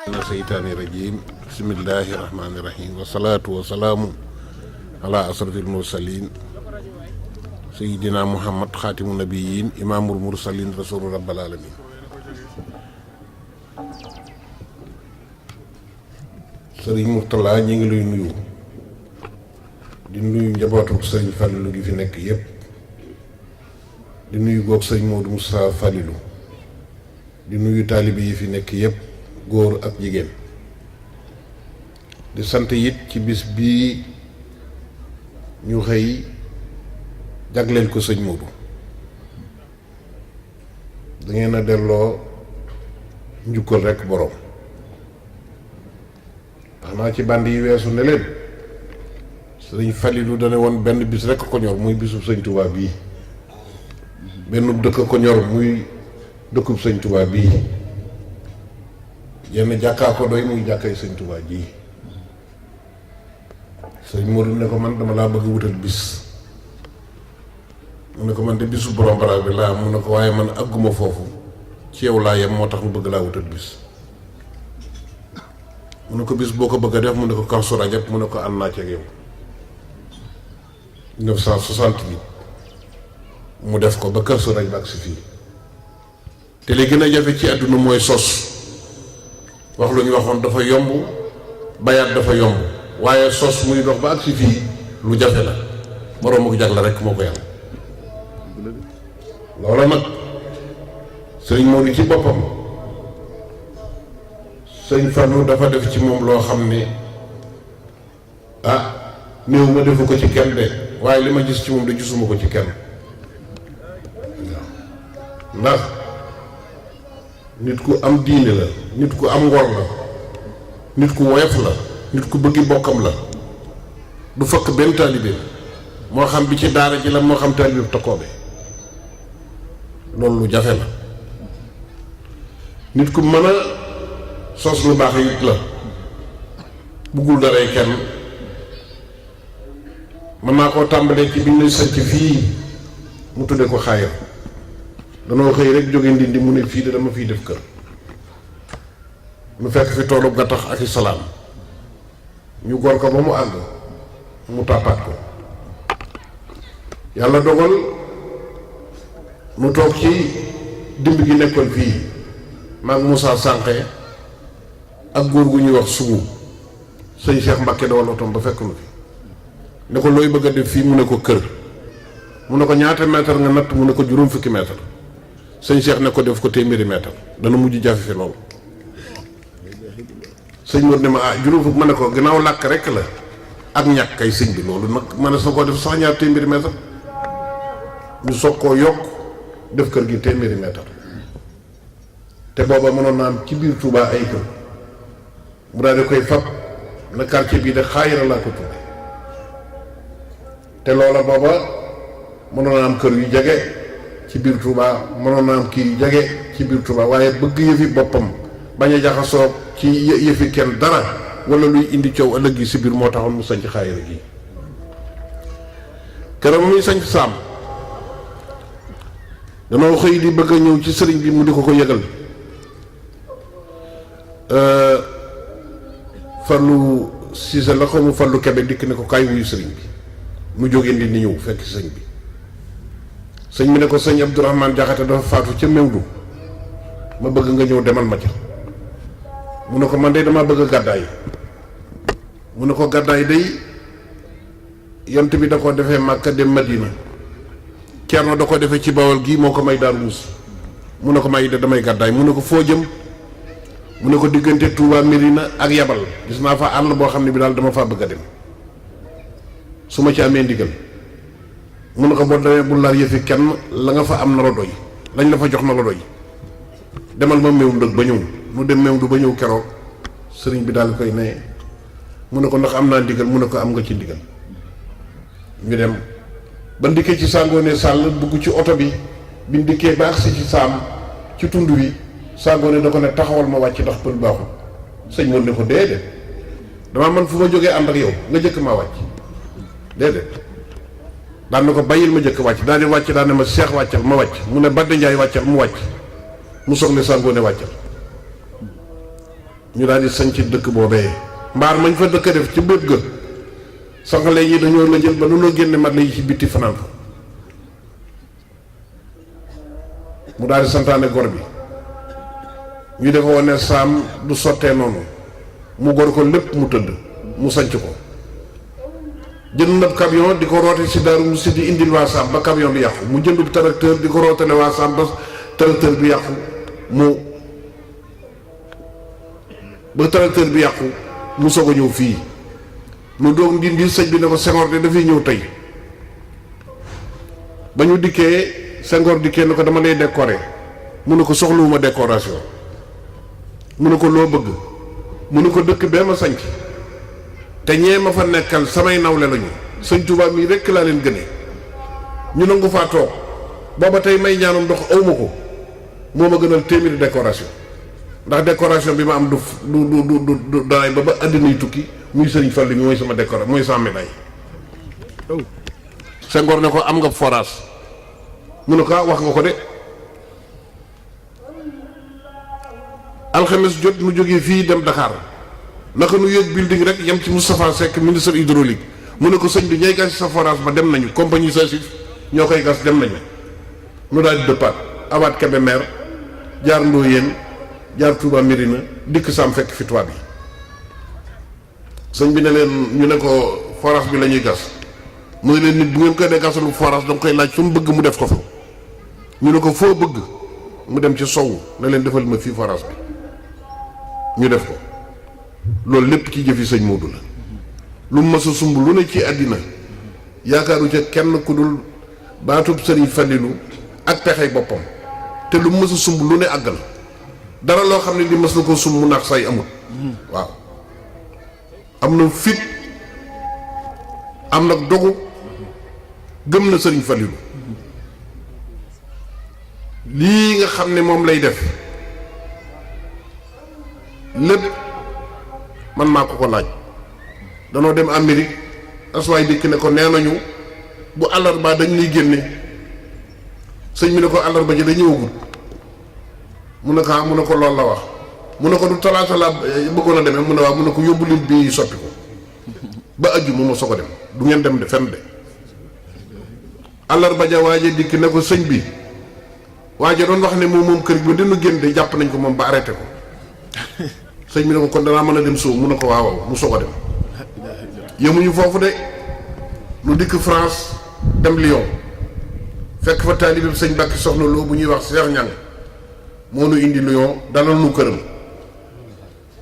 mina seytaani rajiim bismillaahi rahmaani rahiim wa salaatu wa salaamu ala asrafil mursaliin sayyidina muhammad xaatimu nabiyyiin imaamul mursaliin rasuulu rabbil aalamiin. sëriñ Mourtala ñi ngi lay nuyu di nuyu njabootu sëriñ Fallilou gi fi nekk yépp di nuyu goog sëriñ Modou Moussa Fallilou di nuyu taalibe yi fi nekk yépp góor ak jigéen di sant it ci bis bii ñu xëy jagleel ko sëñ Modou da ngeen a delloo njukkal rekk boroom wax naa ci bànd yi weesu ne leen sëriñ Fallilou dane woon benn bis rekk ko ñor muy bisub sëñ Touba bii benn dëkk ko ñor muy dëkkub sëñ Touba bii yenn jàkkaa ko doy muy jàkkay sëñ Touba ji sëñ Modou ne ko man dama laa bëgg wutal bis mu ne ko man de bisu borom baraag bi laa mu ne ko waaye man àgguma foofu ci yow laa yem moo tax mu bëgg laa wutal bis mu ne ko bis boo ko bëgg a def mu ne ko Kazu Rajab mu ne ko ànd naa ci ak yow 1968 mu def ko ba Kazu Rajab ak si fii te li gën a jafe ci àdduna mooy sos wax lu ñu waxoon dafa yomb bayaat dafa yomb waaye sos muy dox ba ak si fii lu jafe la borom ak jag la rekk moo ko yàlla loola nag sëriñ Modou ci boppam sëñ Fallou dafa def ci moom loo xam ne néew ma defu ko ci kenn de waaye li ma gis ci moom de gisuma ko ci kenn ndax nit ku am diine la nit ku am ngor la nit ku woyof la nit ku bëggi bokkam la du fëkk benn taalibe moo xam bi ci daara ji la moo xam taalibe tokkoobe loolu lu jafe la nit ku mën a sos lu baax it la buggul daray kenn mën naa koo tàmbalee ci biñ lay sanc fii mu tudde ko xaayam danoo xëy rek jóge Ndindi mu ne fii de dama fiy def kër mu fekk fi toolu gattax ak i salaam ñu gor ko ba mu àgg mu tàppaat ko yàlla dogal mu toog ci dimb gi nekkoon fii maag Moussa Sànqe ak góor gu ñuy wax sugu sëñ Cheikh Mbacke dawal otom ba fekk nu fi ne ko looy bëgg a def fii mu ne ko kër mu ne ko ñaata mètre nga natt mu ne ko juróom fukki mètre sëñ Cheikh ne ko def ko téeméeri mètre dana mujj jafe fi loolu sëñ Modou ne ma juróom fukk ma ne ko gannaaw làkk rekk la ak ñàkk kay sëñ bi loolu nag ma ne sa koo def sax ñaar téeméeri mètre ñu soog koo yokk def kër gi téeméeri mètre te booba mënoon naa am ci biir Touba ay kër mu daal di koy fab na quartier bii de xaayira laa ko tudde te loola booba mënoon naa am kër yu jege ci biir Touba mënoon naa am kii yu jege ci biir Touba waaye bëgg yëfi boppam bañ a jaxasoo ci yëfi kenn dara wala luy indi coow ëllëg yi si biir moo taxoon mu sanc xaayira gi keroog muy sanc saam danoo xëy di bëgg a ñëw ci sëriñ bi mu di ko ko yëgal Fallou Cissé la ko mu Fallou Kebe dikk ne ko kaay wuyu sëriñ bi mu jógee ndi ni ñëw fekk sëñ bi sëñ bi ne ko sëñ Abdourahmane Jaxate dafa faatu ca Mewdu ma bëgg nga ñëw demal ma ca mu ne ko man de dama bëgg a gàddaay mu ne ko gàddaay day yont bi da ko defee Màkka dem Madina Ceerno da ko defee ci Bawol gii moo ko may Daaru Muus mu ne ko may de damay gàddaay mu ne ko foo jëm mu ne ko diggante Touba Mérina ak Yabal gis naa fa àll boo xam ne bi daal dama faa bëgg a dem su ma ci amee ndigal mu ne ko boo demee bu laar yëfi kenn la nga fa am na la doy lañ la fa jox na la doy demal ma meew ndëg ba ñëw mu dem meew du ba ñëw keroog sëriñ bi daal koy ne mu ne ko ndax am naa ndigal mu ne ko am nga ci ndigal ñu dem ba ndikkee ci Sangoone Sàll bugg ci oto bi bi ndikkee ba agsi ci saam ci tund wi Sangoone da ko ne taxawal ma wàcc ndax pël baaxul sëñ Modou ne ko déedéet damaa man fu ma jógee ànd ak yow nga jëkk maa wàcc déedéet daan na ko bàyyil ma jëkk wàcc daal di wàcc daan ne ma Seex wàccal ma wàcc mu ne Badde Njaay wàccal mu wàcc mu soog ne Sangoone wàccal ñu daal di sañ ci dëkk boobee mbaar mañ fa dëkk def ci bët ga sanqale yi dañoo la jël ba nu la génne mat la yi ci bitti fanaan fa mu daal di santaane gor bi ñu defe woon ne saam du sottee noonu mu gor ko lépp mu tëdd mu sanc ko jënd nab camion di ko roote si Daaru Musti di indil waa saam ba camion bi yàqu mu jëndub tracteur di ko rootale waa saam ba tracteur bi yàqu mu soog a ñëw fii lu doog ndindi sëñ bi ne ko Senghor de dafay ñëw tey ba ñu dikkee Senghor dikkee ne ko dama lay décorer mu ne ko soxluwuma décoration mu ne ko loo bëgg mu ne ko dëkk bee ma sanc te ñee ma fa nekkal samay nawle lañu sëñ Tuubaa mii rekk laa leen gëne ñu nangu faa toog booba tey may ñaanum ndox awma ko moo ma gënal téeméeri décoration ndax décoration bi ma am du daray ba àddina yu tukki muy sëriñ Fallu mi mooy sama décoration mooy sama médaille Senghor ne ko am nga forage mu ne ko wax nga ko de alxames jot mu jógee fii dem Dakar naka nu yéeg building rek yem ci Moustapha Seck ministre hydraulique mu ne ko sëñ bi ñay gas sa forage ba dem nañu compagnie Sasif ñoo koy gas dem nañu nu daal di dëppaat awaat Kébémer jaar Ndoyeen jaar Touba Mérina dikk saam fekk fi tubaab yi sëñ bi ne leen ñu ne ko forage bi la ñuy gas mu ne leen nit bu ngeen koy dee gasalu forage danga koy laaj fu mu bëgg mu def ko fa ñu ne ko foo bëgg mu dem ci sowu ne leen defal ma fii forage bi ñu def ko loolu lépp ci jëfi sëñ Moodu la lu mu mës a sumb lu ne ci àddina yaakaaru ca kenn ku dul baatub sëriñ Falilu ak pexey boppam te lu mu mës a sumb lu ne àggal dara loo xam ne di mës na ko sumb mu naax say amul waaw am na fit am nag dogu gëm na sëriñ Falilu lii nga xam ne moom lay def lépp man maa ko laaj danoo dem Amérique aswaay dikk ne ko nee nañu bu àllarba dañ lay génne sëñ bi ne ko àllarba ji da ñëwagul mu ne ko loolu la wax mu ne ko du talaata la bëggoon a demee mu ne waaw mu ne ko yóbbu lim bi soppi ko ba aju mu ma soog a dem du ngeen dem de fenn de àllarba ja waaje dikk ne ko sëñ bi waaje doon wax ne moom kër gi ba dina génn de jàpp nañ ko moom ba arrêté ko sëñ bi ne ko kon danaa mën a dem soo mu ne ko waaw mu soog a dem yemuñu foofu de lu dikk France dem Lyon fekk fa taalibe sëñ Mbàkke Soxna Lo bu ñuy wax Cheikh Ñang moo nu indi Lyon dalal nu këram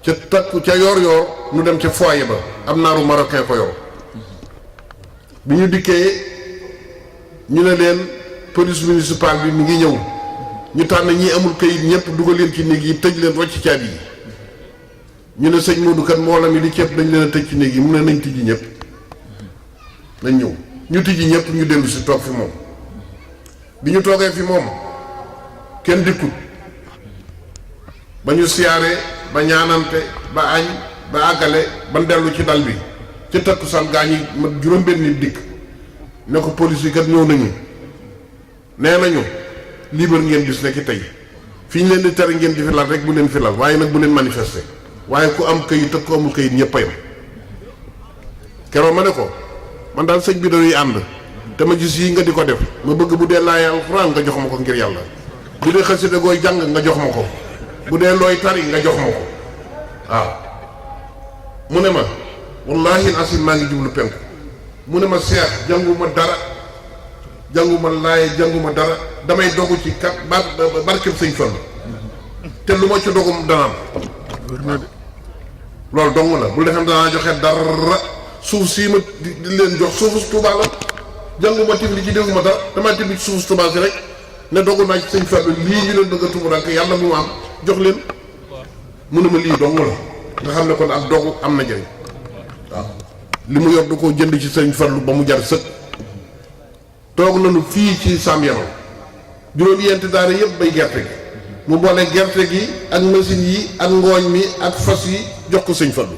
ca takku ca yoor nu dem ca foyer ba am naaru marocain ko yor bi ñu dikkee ñu ne leen police municipale bi mi ngi ñëw ñu tànn ñi amul kayit ñëpp dugal leen ci néeg yi tëj leen rocc caabi yi ñu ne sëñ Modou kat mbooloo mi li ceeb dañ leen a tëj ci néeg yi mu ne nañ tijji ñëpp nañ ñëw ñu tijji ñëpp ñu dellu si toog fi moom bi ñu toogee fi moom kenn dikkut ba ñu siyaare ba ñaanante ba añ ba àggale ba dellu ci dal bi ci takkusaan gaa ñi ma juróom-benn nit dikk ne ko police yi kat ñëw nañu nee nañu libre ngeen gis ne ki tey fi ñu leen di tere ngeen di fi lal rek bu leen fi lal waaye nag bu leen manifester waaye ku am këyit ak ku amul këyit ñëpp a yem keroog ma ne ko man daal sëñ bi dañuy ànd te ma gis yi nga di ko def ma bëgg bu dee laay alxuraan nga jox ma ko ngir yàlla bu dee xasida gooy jàng nga jox ma ko bu dee looy tari nga jox ma ko waaw mu ne ma wallaahi asim maa ngi jublu penku mu ne ma seex jànguma dara jànguma laaye jànguma dara damay dogu ci kat barkeb sëñ Fallu te lu ma ci dogum dana am loolu dong la bul defee danaa joxe dara suuf sii ma di leen jox suufu Tuubaa la jànguma tib li ci defuma dara damaa tibb ci suufu Tuubaa si rek ne dogu naa ci sëñ Fallu lii ñu leen bëgg a tumuranke yàlla bu ma am jox leen mu ne ma lii dong la nga xam ne kon ak dogu am na jëriñ waaw li mu yor du ko jënd ci sëñ Fallu ba mu jar sëkk toog nañu fii ci Sam Yabal juróom-ñeenti daara yëpp bay gerte gi mu boole gerte gi ak machine yi ak ngooñ mi ak fas yi jox ko sëñ Fallu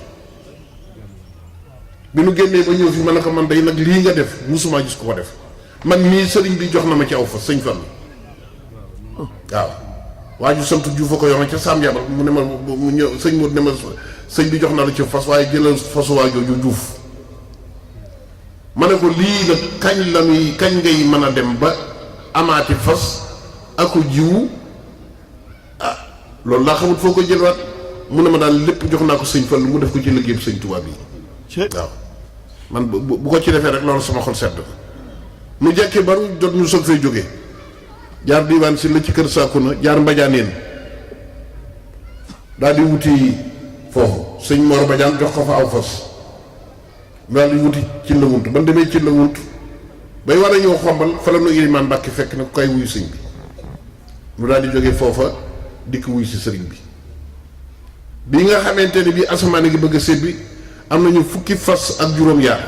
bi nu génnee ba ñëw fi ma ne ko man day nag lii nga def musuma gis ko def man mii sëriñ bi jox na ma ci aw fas sëñ Fallu waaw waa ju sant Juuf a ko yoon ca Saam Yabal mu ne ma mu ñëw sëñ Modou ne ma sëñ bi jox na la ci fas waaye jëlal fasu waa jooju Juuf ma ne ko lii nag kañ ngay mën a dem ba amaati fas aku jiwu ah loolu laa xamut foo ko jëlwaat mu ne ma daal lépp jox naa ko sëñ Fallu mu def ko ci liggéey sëñ Tuubaa bi waaw man bu ko ci defee rek loolu sama xol sedd mu jekkee baru jot ñu soog fay jógee jaar diiwaan si la ci kër Sakuna jaar Mbajaaneen daal di wuti foofu sëñ Mor Badiane jox ko fa aw fas daal di wuti ci la wunt ban demee ci la wunt bay war a ñëw xombal fa la nu Ilimaan Mbàkke fekk na ko kay wuyu sëñ bi mu daal di jógee foofa dikk wuyu si sëriñ bi nga xamante ne bii asamaan ngi bëgg a sébbi am nañu fukki fas ak juróom-yaar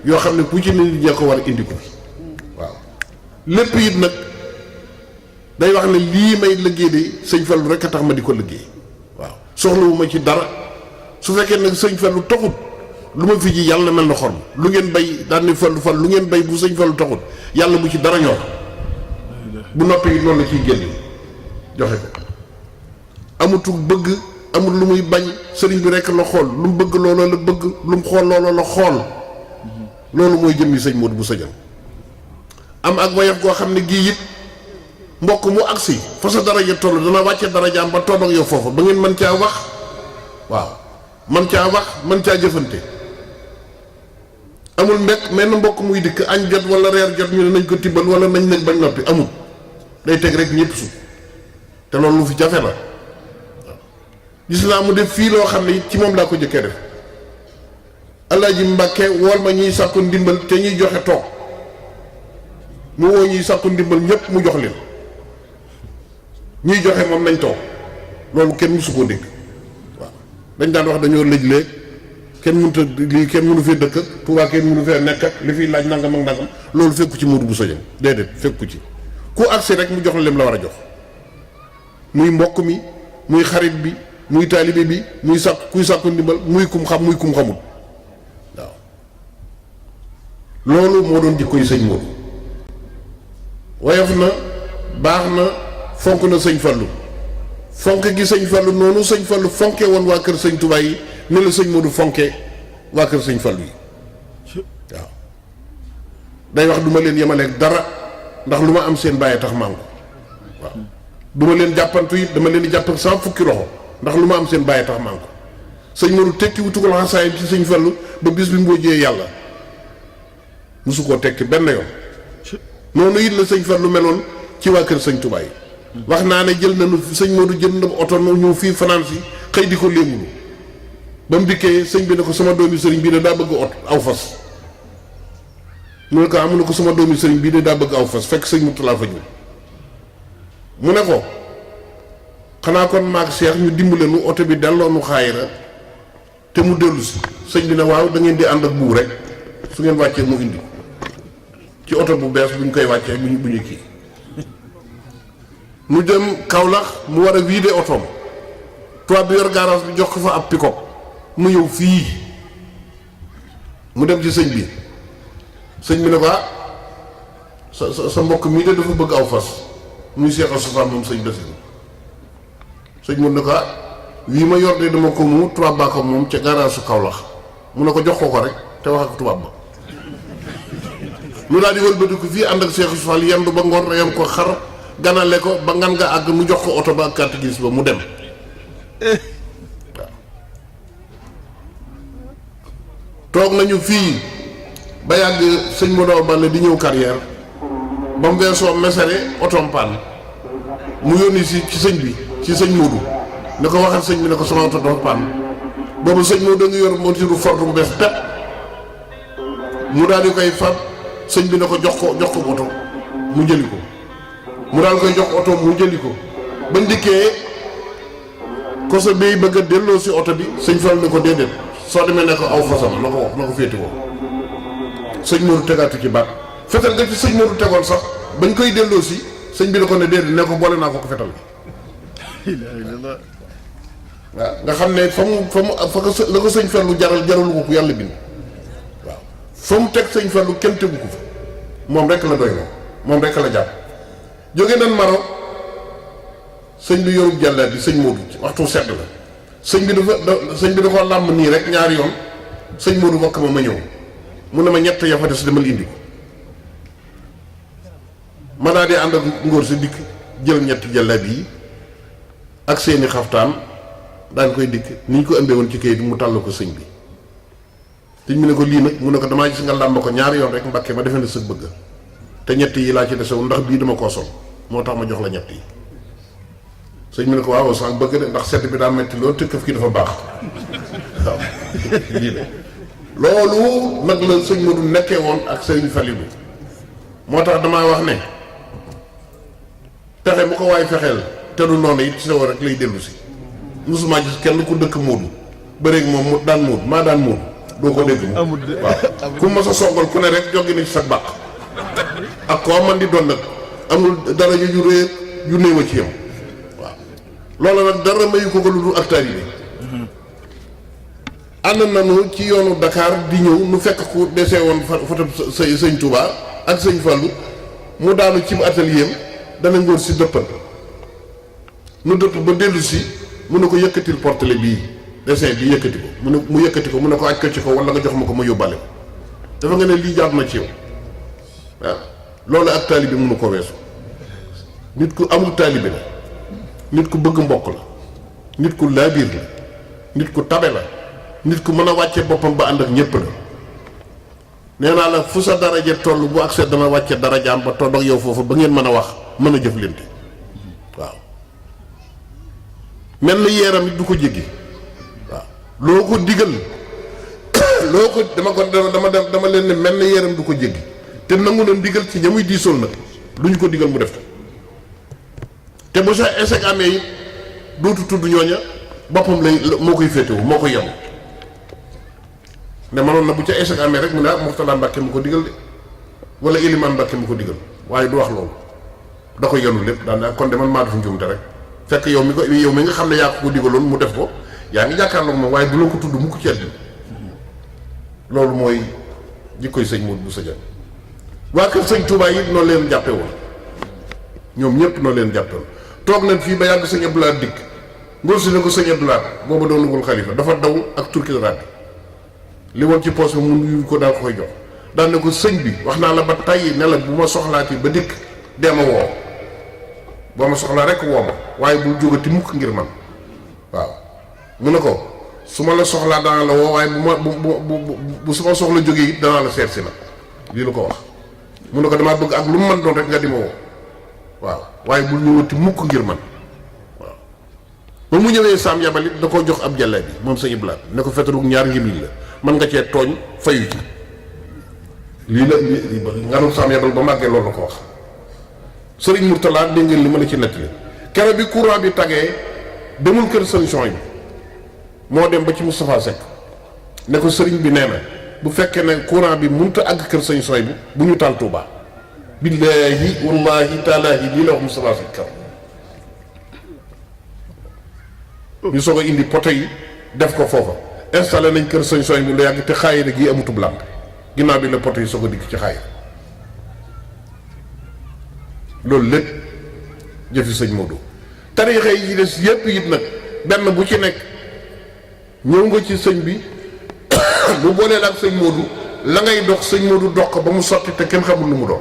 yoo xam ne ku ci nit ñi ko war a indi ko fi waaw lépp it nag day wax ne lii may liggéey de sëñ Fallu rek a tax ma di ko liggéey waaw soxlawuma ci dara su fekkee nag sëñ Fallu taxut lu ma fi ji yàlla mel na xorm lu ngeen bay daan ni Fallu lu ngeen bay bu sëñ Fallu taxut yàlla bu ci dara ñor bu noppi it loolu la ciy génn joxe ko amutu bëgg amul lu muy bañ sëriñ bi rekk la xool lu mu bëgg looloo la bëgg lu mu xool looloo la xool loolu mooy jëmmi sëñ Modou Bousso Dieng am ak woyof goo xam ne gii it mbokk mu agsi fa sa daraja toll dana wàcce darajaam ba toll ak yow foofu ba ngeen mën caa wax waaw mën caa wax mën caa jëfante amul mbekk mel na mbokk muy dikk añ jot wala reer jot ñu ne nañ ko tibbal wala nañ bañ noppi amul day teg rek ñëpp su te loolu lu fi jafe la gis naa mu def fii loo xam ne ci moom laa ko jëkkee def Alaaji Mbàkke wool ma ñuy sàkku ndimbal te ñuy joxe toog mu woo ñuy sàkku ndimbal ñëpp mu jox leen ñuy joxe moom nañ toog loolu kenn mësu koo dégg waaw dañ daan wax dañoo lëj léeg kenn mënut a lii kenn mënu fee dëkk ak Tuubaa kenn mënu fee nekk ak li fiy laaj nangam ak nangam loolu fekku ci Modou Bousso Dieng déedéet fekku ci ku agsi rek mu jox la lem la war a jox muy mbokk mi muy xarit bi muy taalibe bi muy sàkk kuy sàkku ndimbal muy kum xam muy kum xamul waaw loolu moo doon jikko yi sëñ Modou woyof na baax na fonk na sëñ Fallu fonk gi sëñ Fallu noonu sëñ Fallu fonke woon waa kër sëñ Tuubaa yi ne la sëñ Modou fonke waa kër sëñ Fallu yi waaw day wax duma leen yemaleeg dara ndax lu ma am seen bàyyi tax mango waaw duma leen jàppantu it dama leen di jàpp ak sama fukki loxo ndax lu ma am seen bàyyi tax mango sëñ Modou tekki wutukal xasaayam ci sëñ Fallu ba bis bi mboojee yàlla musu koo tekki benn yoon noonu it la sëñ Fallu meloon ci waa kër sëñ Tuubaa yi wax naa ne jël nañu sëñ Modou jël na oto ñëw fii fanaan si xëy di ko léemulu ba mu dikkee sëñ bi ne ko sama doomi sëriñ bii de daa bëgg ot aw fas mu ne ko amu ne ko sama doomi sëriñ bii de daa bëgg aw fas fekk sëñ Murtala fa ñëw mu ne ko xanaa kon maag Cheikh ñu dimbale nu oto bi delloo nu xaayira te mu dellu si sëñ bi ne waaw da ngeen di ànd ak buur rek su ngeen wàccee mu indi ci oto bu bees bu ñu koy wàccee bu ñu kii mu dem Kaolack mu war a vider otoom tubaab bi yor garage bi jox ko fa ab pick-up mu ñëw fii mu dem ci sëñ bi ne ko sa mbokk mii de dafa bëgg aw fas muy seexal sosaan moom sëñ Basiru sëñ mun ne ko wii ma yor de dama ko mu tubaab baa ko moom ca garage su Kaolack mu ne ko jox ko rek te wax ak tubaab ba mu daal di wëlbati ko fii ànd ak Seexu Fall yendu ba ngoon reyam ko xar ganale ko ba ngan nga àgg mu jox ko oto ba ak carte grise ba mu dem waaw toog nañu fii ba yàgg sëñ Modou Balla di ñëw carrière ba mu weesoo mesare otom pann mu yónni si ci sëñ bi ci sëñ Modou ne ko waxal sëñ bi ne ko sama oto dafa pann boobu sëñ Modou nga yor motiru Ford bu bees pepp mu daal di koy fab sëñ bi ne ko jox ko oto mu jëli ko mu daal koy jox oto mu jëli ko ba ndikkee ko sa bay bëgg a delloo si oto bi sëñ Fall ne ko déedéet soo demee ne ko aw fasama na ko wax na ko féeti ko sëñ Modou tegaatu ci baat fetal nga ci sëñ Modou tegoon sax bañ koy delloo si sëñ bi ne ko ne déedéet ne ko boole naa ko fetal waaw nga xam ne fa la ko sëñ Fallu jaralu ko ku yàlla bind waaw fa mu teg sëñ Fallu kenn tegu ko fa moom rek la doy moom rek la jàpp. jóge nan Maroc sëñ bi yorub jàllaat bi sëñ Modou ci waxtu sedd la sëñ bi da ko làmb nii rek ñaari yoon sëñ Modou bokk ma ñëw mu ne ma ñett ya fa des demal indi ko ma daa dee ànd ak ngóor si dikk jël ñetti jàllaat yi ak seeni xaftaan daañ koy dikk ni ñu ko ëmbee woon ci kayit bi mu tàll ko sëñ bi sëñ bi ne ko lii nag mu ne ko damaa gis nga làmb ko ñaari yoon rek Mbàkke ma defe ne sëg bëgg te ñett yi laa ci desewoon ndax bii dama koo sol moo tax ma jox la ñett yi sëñ bi ne ko waaw sax bëgg de ndax sedd bi daa metti loolu te këf ki dafa baax waaw lii de loolu nag la sëñ Modou nekkee woon ak sëñ Falilou moo tax damaa wax ne pexe bu ko waay fexeel te du noonu it ci sa war rek lay dellu si musuma gis kenn ku dëkk Modou bëreeg moom mu daan Modou maa daan Modou doo ko dégg moom waaw ku ma sa songal ku ne rek joggi na ci sa bàq ak koo man di doon nag amul dara ju réer ju néew a ci yam waaw loolu nag dara mayu ko lu dul ak taalibe ànd nañu ci yoonu Dakar di ñëw nu fekk ku desee woon foto sëñ Touba ak sëñ Fallou mu daanu ci atelier dana ngóor si dëppal nu dëpp ba dellu si mu ne ko yëkkatil portele bii dessin bi yëkkati ko mu yëkkati ko mu ne ko aj ko ci ko wala nga jox ma ko ma yóbbale ko dafa nga ne lii jaar na ci yow waaw loolu ak taalibe mënu ko weesu nit ku amul taalibe la nit ku bëgg mbokk la nit ku laabiir la nit ku tabe la nit ku mën a wàcce boppam ba ànd ak ñépp la nee naa la fu sa daraja toll bu accès dana wàcce darajaam ba toll ak yow foofu ba ngeen mën a wax mën a jëflante waaw mel na yeeram it du ko jéggi waaw loo ko digal loo ko dama leen ne mel na yeeram du ko jéggi te nangu na ndigal ci ñamuy diisool nag lu ñu ko digal mu def ko te bu sa échec amee it dootu tudd ñooña boppam lay moo koy féetewu moo koy yem ne manoon na bu ca échec amee rek mu ne ah Mourtala Mbàkke mu ko digal de wala Ilimaan Mbàkke mu ko digal waaye du wax loolu da ko yenu lépp daan kon de man maa def njuumte rek fekk yow mi nga xam ne yaa ko digaloon mu def ko yaa ngi jàkkaarloog moom waaye du la ko tudd mukk ci àddina loolu mooy jikkoy sëñ Modou Bousso Dieng waa kër sëñ Touba yi noonu leen jàppe woon ñoom ñëpp noonu leen jàppe woon toog nañ fii ba yàgg sëñ Abdoulaye dikk ngóor si ne ko sëñ Abdoulaye booba doonagul xalifa dafa daw ak turki raad li woon ci poos bi mun yu ko daal ko koy jox daan ne ko sëñ bi wax naa la ba tey ne la bu ma soxlaati ba dikk dee ma woo boo ma soxlaa rek woo ma waaye bul jógati mukk ngir man waaw mu ne ko su ma la soxlaa danaa la woo waaye bu su ma soxla jógee it danaa la seet si nag lii la ko wax mu ne ko damaa bëgg ak lu mu mën doon rek nga di ma woo waaw waaye bul ñëwati mukk ngir man waaw ba mu ñëwee saam yabal it da koo jox ab jàlla bi moom sa iblaat ne ko fetarug ñaar ngimiñ la mën nga cee tooñ fayu ci lii la nga doon saam yabal ba màggee loolu la ko wax sëriñ Mourtala dégg ngeen li ma la ci nettali keroog bi courant bi tagee demul kër solution yi moo dem ba ci Moustapha Seck ne ko sëriñ bi nee na bu fekkee ne courant bi mënut a àgg kër solution yi bu ñu taal Touba billaahi wallaahi taalaahi lii la wax Moustapha Seck kaw ñu soog a indi poto yi def ko foofa installé nañ kër solution yi bu la yàgg te xaayira gi amutub làmp ginnaaw bi la poto yi soog a dikk ci xaayira loolu lépp jëfi sëñ Modou tariixa yi ci des yépp it nag benn bu ci nekk ñëw nga ci sëñ bi bu booleel ak sëñ Modou la ngay dox sëñ Modou dox ko ba mu sotti te kenn xamul lu mu doon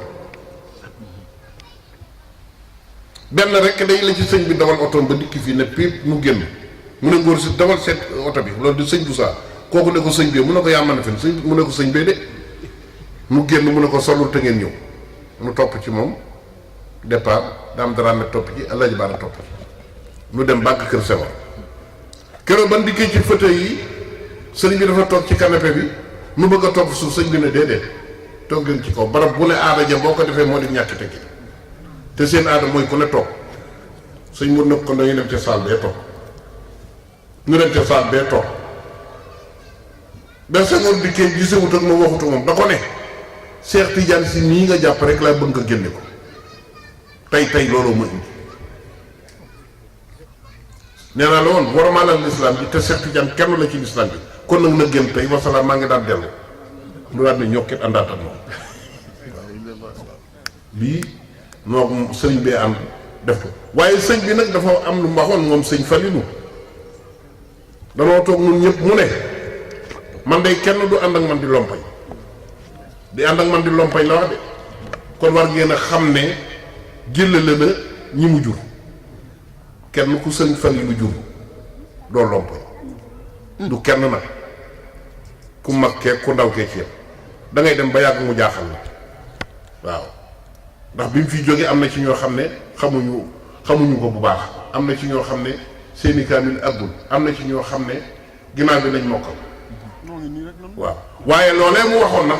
benn rek day la ci sëñ bi dawal otoom ba dikki fii ne piip mu génn mu ne ngóor si dawal seet oto bi loolu di sëñ Boussa kooku ne ko sëñ bee mu ne ko yaa mën a fen sëñ mu ne ko sëñ bee de mu génn mu ne ko solul te ngeen ñëw mu topp ci moom départ daam daraame topp ci Alaaji Baara topp ci nu dem bàgg kër Sewar keroog ban dikkee ci fauteuil yi sëñ bi dafa toog ci canapé bi nu bëgg a toog suuf sëñ bi ne déedéet toog leen ci kaw barab bu ne aada ja boo ko defee moo di ñàkk tekki te seen aada mooy ku ne toog sëñ mu nekk ko dañuy dem ca saal bee toog ñu dem ca saal bee toog benn Senghor dikkee gisewut ak ma waxutu moom da ko ne Cheikh Tidiane si nii nga jàpp rek laa bëgg nga génne ko tey loolu ma indi nee naa la woon warmaalal lislaam bi te Cheikh Tidiane kenn la ci lislaam bi kon nag na génn tey wasalaam maa ngi daan dellu mu daal ne ñokkit àndaat ak moom lii noo sëriñ bee am def ko waaye sëñ bi nag dafa am lu mu waxoon moom sëñ Falilou danoo toog ñun ñëpp mu ne man day kenn du ànd ak man di lompañ di ànd ak man di lompañ la wax de kon war ngeen a xam ne jëlale na ñi mu jur kenn ku sëñ Falilou jur doo lompañ du kenn nag ku mag kee ku ndaw kee ci yam da ngay dem ba yàgg mu jaaxal la waaw ndax bi mu fi jógee am na ci ñoo xam ne xamuñu ko bu baax am na ci ñoo xam ne seeni kaamil àggul am na ci ñoo xam ne ginnaaw bi lañ mokkal waaw waaye loolee mu waxoon nag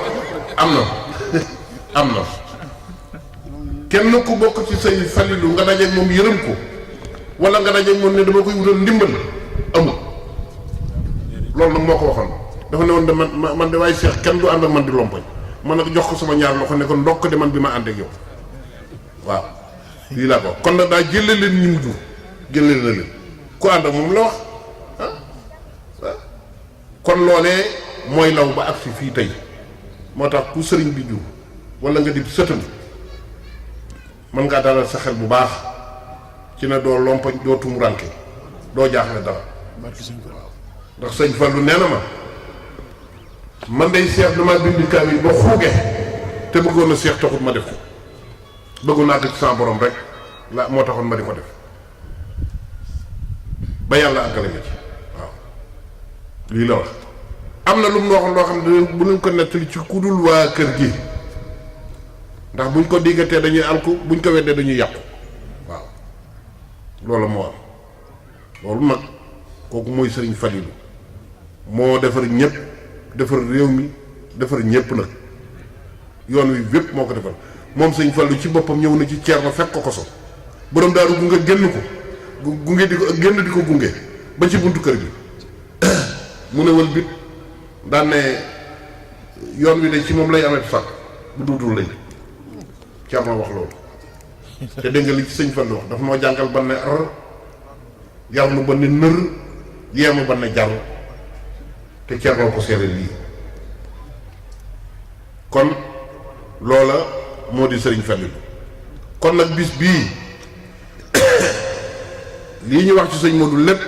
am na kenn ku bokk ci sëñ Falilou nga dajeeg moom yërëm ko wala nga dajeeg moom ne dama koy wutal ndimbal amul loolu nag moo ko waxoon dafa ne woon de man de waaye Cheikh kenn du ànd ak man di lompoñ man nag jox ko sama ñaar loxo ne ko ndokk de man bi ma ànd ak yow waaw lii laa ko kon nag daa jële leen ñi mu jur jële na leen ku ànd ak moom la wax kon loolee mooy law ba agsi fii tey moo tax ku sëriñ bi jur wala nga di sëtam mën ngaa dalal sa xel bu baax ci ne doo lompoñ doo tumuranke doo jaaxle dara ndax sëñ Fallu nee na ma man day seex damaa bind kaamil ba xuuge te bëggoon na seex taxut ma def ko bëggoon naa ko ci sama borom rek la moo taxoon ma di ko def ba yàlla àggale ma ci waaw lii la wax am na lu mu waxoon loo xam ne bu ñu ko nettali ci ku dul waa kër gi ndax buñ ko diggatee dañuy alku buñ ko weddee dañuy yàqu waaw loolu moo am loolu nag kooku mooy sëriñ Falilou moo defar ñëpp defar réew mi defar ñëpp nag yoon wi wépp moo ko defar moom sëñ Fallu ci boppam ñëw na ci Ceerno fekk ko koso borom daaru gunge génn ko gunge di ko génn di ko gunge ba ci buntu kër gi mu ne wal bit daan ne yoon wi de ci moom lay amee sax bu duutul lay Ceerno wax loolu te dégg nga li ci sëñ Fallu wax daf noo jàngal ba ne ar yar nu ba ne nër yeemu ba ne jar te Ceerno ko seere lii kon loola moo di sëriñ Falilou kon nag bis bii lii ñu wax ci sëñ Modou lépp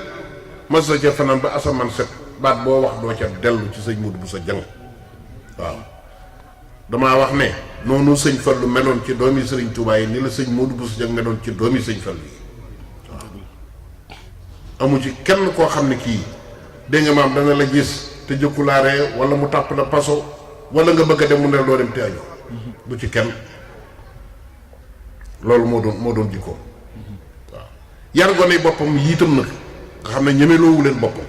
mas sa ca fanaan ba asamaan set baat boo wax doo ca dellu ci sëñ Modou bu sa jàng waaw damaa wax ne noonu sëñ Fallu meloon ci doomi sëriñ Touba yi ni la sëñ Modou bu sa jàng meloon ci doomi sëñ Fallu yi waaw amu ci kenn koo xam ne kii dégg nga maam dana la gis te jëkkulaaree wala mu tàpp la paso wala nga bëgg a dem mu ne doo dem te año du ci kenn loolu moo doon jikkoom waaw yar gone boppam yiitam nag nga xam ne ñemeloowu leen boppam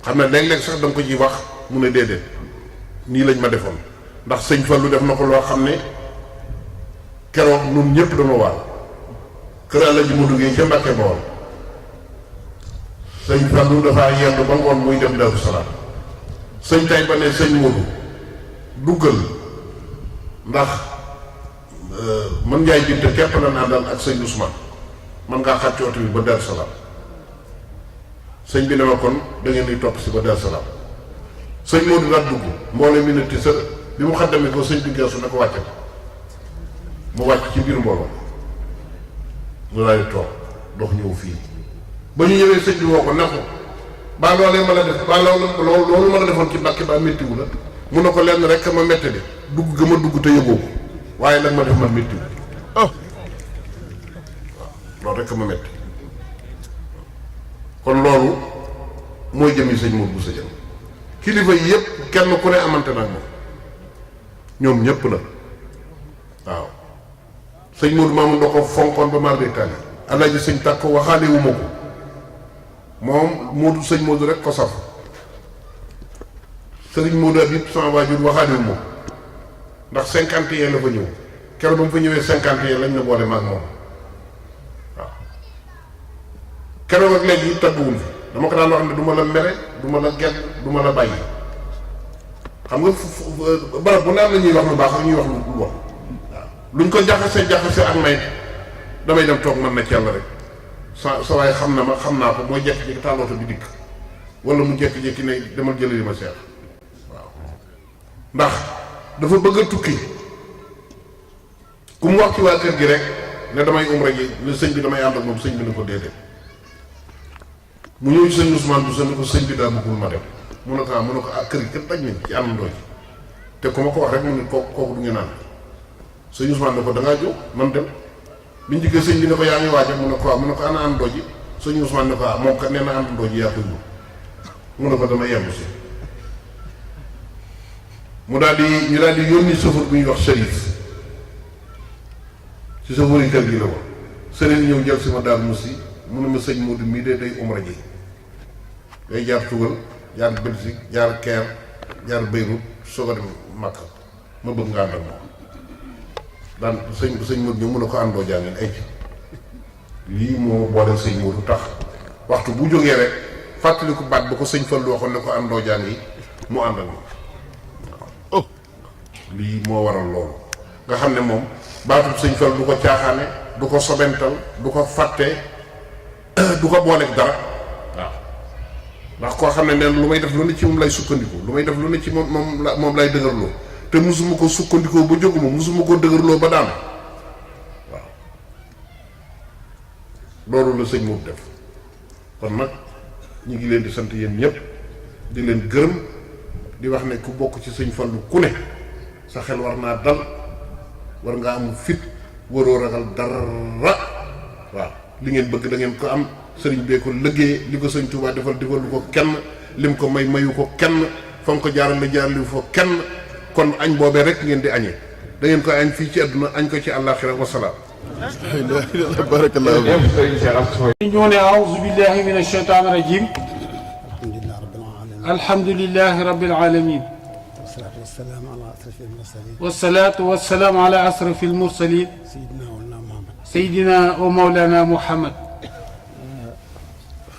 xam ne léeg-léeg sax da nga ko ci wax mu ne déedéet nii lañ ma defoon ndax sëñ Fallu def na ko loo xam ne keroog ñun ñëpp dama waar kër àlla ji mu duggee ca Mbàkke Bawol sëñ Fallu dafaa yendu ba ngoon muy dem Daaru Salaam sëñ tay ba ne sëñ Modou duggal ndax man njaay binte képp la naa dal ak sëñ Ousmane man ngaa xàcc oto bi ba Daaru Salaam sëñ bi ne ma kon da ngeen di topp si ba Daaru Salaam sëñ Modou daal dugg mboole mi ne ti sa bi mu xaddamee ko sëñ bi geesu na ko wàcce mu wàcc ci biir mbooloo mu daal di toog dox ñëw fii ba ñu ñëwee sëñ bi woo ko ne ko baa loolee ma la def baa loolu ma la defoon ci Mbàkke baa méttiwu la mun na ko lenn rek ma métti de dugg ga ma dugg te yëgoo ko waaye nag ma def ma méttiwu waaw loolu rek ma métti kon loolu mooy jëmi sëñ Modou bu sa jëm kilifa yi yëpp kenn ku ne amante nag moom ñoom ñëpp la waaw sëñ Modou maamu da ko fonkoon ba mar d'Italie alaaji sëñ tàkk ko waxaale wu ma ko moom Modou sëñ Modou rek ko saf sëriñ Modou ak yëpp sama waajur waxaale wu ma ko ndax 51 la fa ñëw keroog ba mu fa ñëwee 51 lañ la boole maag moom waaw keroog ak léegi yi tagguwul fi dama ko daan wax ne du ma la mere du ma la gedd du ma la bàyyi xam nga barab bu ne am na ñuy wax lu baax ak ñuy wax lu bon waaw luñ ko jaxase ak may damay dem toog mën na ci yàlla rek sa waaye xam na ma xam naa ko mooy jékki-jékki tàllooto bi dikk wala mu jékki-jékki ne demal jëlali ma seex waaw ndax dafa bëgg a tukki ku mu wax ci waa kër gi rek ne damay umra ji ne sëñ bi damay ànd ak moom sëñ bi ne ko déedéet mu ñëw ci sëñ Ousmane Bousso ne ko sëñ bi daa bëggul ma dem mu ne ko kër gi kat daj nañ ci àndandoo ji te ku ma ko wax rek mu ne kooku du ngeen ànd sëñ Ousmane ne ko da ngaa jóg man dem biñ dikkee sëñ bi ne ko yaa ngi waaj mu ne ko ana àndandoo ji sëñ Ousmane ne ko moom kat nee na àndandoo ji yaa koy ñëw mu ne ko dama yemb si ñu daal di yónni chauffeur bu ñuy wax Chérif ci chauffeur yi kër gi la ko Chérif ñëw jël si ma daal musi mu ne ma sëñ Modou mii de day umra ji day jaar Tugal jaar Belgique jaar Caire jaar Beyrouth soog a dem Makka ma bëgg nga ànd ak moom daan sëñ Modou ñu mun a ko àndoo jàngeen ay lii moo boole sëñ Modou tax waxtu bu jógee rek fàttaliku baat ba ko sëñ Fallu waxoon ne ko àndoo jàng yi mu ànd ak moom waaw lii moo waral loolu nga xam ne moom baatub sëñ Fallu du ko caaxaane du ko sobental du ko fàtte du ko booleeg dara waaw ndax koo xam ne neen lu may def lu ne ci moom lay sukkandiku lu may def lu ne ci moom lay dëgërloo te musuma ko sukkandikoo ba jóguma musuma ko dëgërloo ba daan waaw loolu la sëñ moom def kon nag ñu ngi leen di sant yéen ñëpp di leen gërëm di wax ne ku bokk ci sëñ Fallu ku ne sa xel war naa dal war nga am fit waroo ragal dara waaw li ngeen bëgg da ngeen ko am sëriñ bee ko liggéey li ko sëñ Tuubaa defal defalu ko kenn lim ko mayu ko kenn fa nga ko jaarale jaarale ko kenn kon añ boobee rek ngeen di añee da ngeen ko añ fii ci àdduna añ ko ci àllaaxira wasalaam. barakallahu ñu ne a'uuzu billahi mina shaytaani rajiim alhamdulillahi rabbil aalamiin wassalaatu wassalaamu ala asrafil mursaliin sayyidina wa mawlana Muhammad.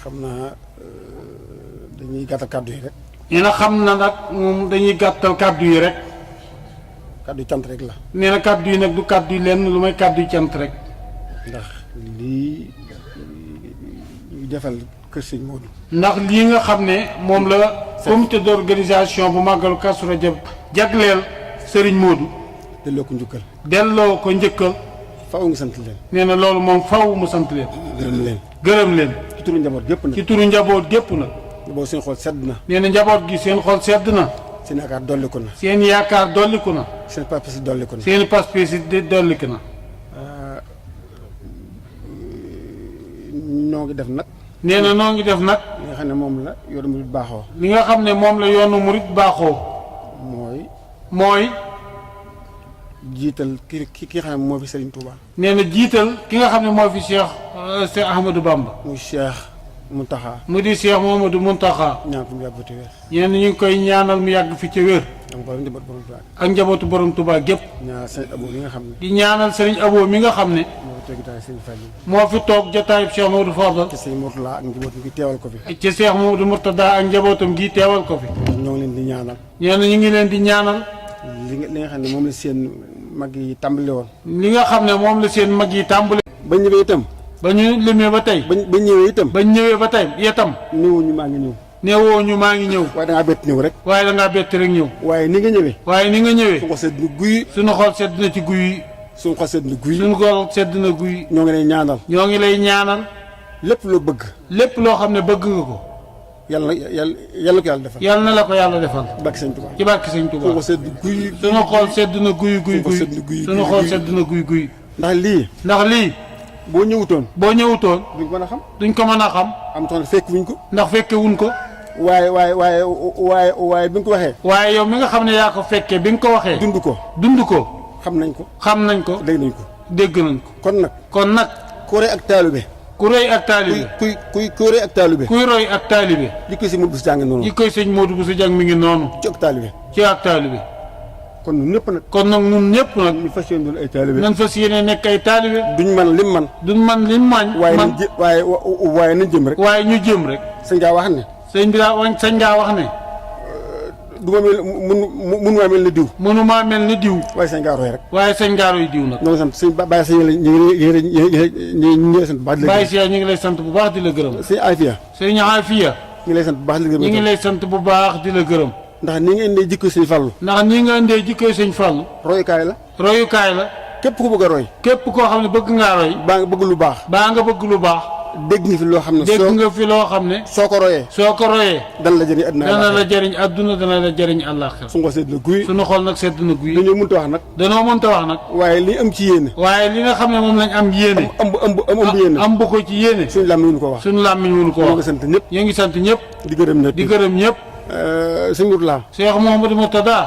xam naa dañuy gàttal kàddu yi rek. nee na xam na nag moom dañuy gàttal kàddu yi rek. kàddu yi cant rek la. nee na kàddu yi nag du kàddu yi lenn lu may kàddu yi cant rek. ndax lii ñu defal kër sëñ Modou. ndax lii nga xam ne moom la comité d'organisation bu màggalu Kazu Rajab jagleel Serigne Modou. delloo ko njukkal. delloo ko njëkkal. faaw nga sant leen. nee na loolu moom faaw mu sant leen. gërëm leen. gërëm leen. ci turu njaboot gépp nag. ci turu njaboot gépp nag. njaboot seen xol sedd na. nee na njaboot gi seen xol sedd na. seen yaakaar dolliku na. seen yaakaar dolliku na. seen pas-pas dolliku na. seen pas-pas dolliku na. ñoo ngi def nag. nee na noo ngi def nag. li nga xam ne moom la yoonu murit baaxoo. li nga xam ne moom la yoonu murit baaxoo. mooy. jiital ki nga xam ne moo fi Serigne Touba. nee na jiital ki nga xam ne moo fi Cheikh Ahmadou Bamba. muy Cheikh Mountakha. mu di Cheikh Mouhamadou Mountakha. ñaan ko mu yàgg fi ca wér. ñeen ñu ngi koy ñaanal mu yàgg fi ca wér. ak njabootu borom Touba gépp. ñaanal Serigne Abo mi nga xam ne. di ñaanal Serigne Abo mi nga xam ne. moo fi toog jotaayub Cheikh Mamadou Fadal. ci Serigne Mourtada ak njabootam gi teewal ko fi. ci Cheikh Mamadou Mourtada ak njabootam gi teewal ko fi. ñoo ngi leen di ñaanal. ñeen ñu ngi leen di ñaanal. li nga xam ne moom la seen mag yi tàmbali woon. li nga xam ne moom la seen mag yi tàmbali. ba ñëwee itam. ba ñu limee ba tey. ba ñëwee itam. ba ñëwee ba tey itam. néewuñu maa ngi ñëw. néewoo ñu maa ngi ñëw. waaye da ngaa bett ñëw rek. waaye da ngaa bett rek ñëw. waaye ni nga ñëwee. waaye ni nga ñëwee. suñu xol sedd na guy. suñu xol sedd na ci guy. suñu xol sedd na guy. suñu xol sedd na guy. ñoo ngi lay ñaanal. ñoo ngi lay ñaanal. lépp loo bëgg. lépp loo xam ne bëgg nga ko. yàlla na ko yàlla defal. yàlla na la ko yàlla defal. ci barke Sëñ Tuubaa. ci barke Sëñ Tuubaa. suñu xol sedd guy. suñu xol sedd na guy guy guy. suñu xol sedd na guy guy. ndax lii. boo ñëwutoon. duñ ko mën a xam. duñ ko mën a xam. am tax fekk wuñ ko. ndax fekke wuñ ko. waaye bi nga ko waxee. waaye yow mi nga xam ne yaa ko fekkee bi nga ko waxee. dund ko. xam nañ ko. dégg nañ ko. kon nag. ku rëy ak taalibe. kuy roy ak taalibe. jikkoy sëñ Modou Bousso jàng noonu. jikkoy sëñ Modou Bousso jàng mi ngi noonu. ci ak taalibe. kon ñun ñëpp nag. ñu fas yéene doon ay taalibe. nañ fas yéene nekk ay taalibe. duñ man lim man. waaye nañ jëm rek. waaye ñu jëm rek. sëñ ngaa wax ne. sëñ ngaa wax ne. du ma mënumaa mel ni diw. mënumaa mel ni diw. waaye sëñ ngaa roy rek. waaye sëñ ngaa roy diw nag. ñoo ngi sant sëñ Baye Seye ñu ngi lay sant bu baax di la. Baye Seye ñu ngi lay sant bu baax di la gërëm. sëñ Afia. sëñ Afia. ñu ngi lay sant bu baax di la gërëm. ñu ngi lay sant bu baax di la gërëm. ndax ni nga indee jikko sëñ Fallu. royukaay la. képp ku bëgg a roy. képp koo xam ne bëgg ngaa roy. baa nga bëgg lu baax. baa nga bëgg lu baax. dégg nga fi loo xam ne. dégg nga fi loo xam ne. soo ko royee. soo ko royee. dana la jëriñ àdduna. dana la jëriñ àdduna dana la jëriñ àllaaxira. su nga sedd na guy. suñu xol nag sedd na guy. dañoo mënta wax nag. danoo mënta wax nag. waaye li am ci yéene. waaye li nga xam ne moom lañ am yéene. ëmb yéene. am bu ko ci yéene. suñu làmmiñ wuñu ko wax. suñu làmmiñ wuñu ko ñoo wax. ngi sant ñëpp. ñoo ngi sant ñëpp. di gërëm ñëpp. di gërëm ñëpp. sëñ Mourtala. Cheikh Mouhamadou Mourtada.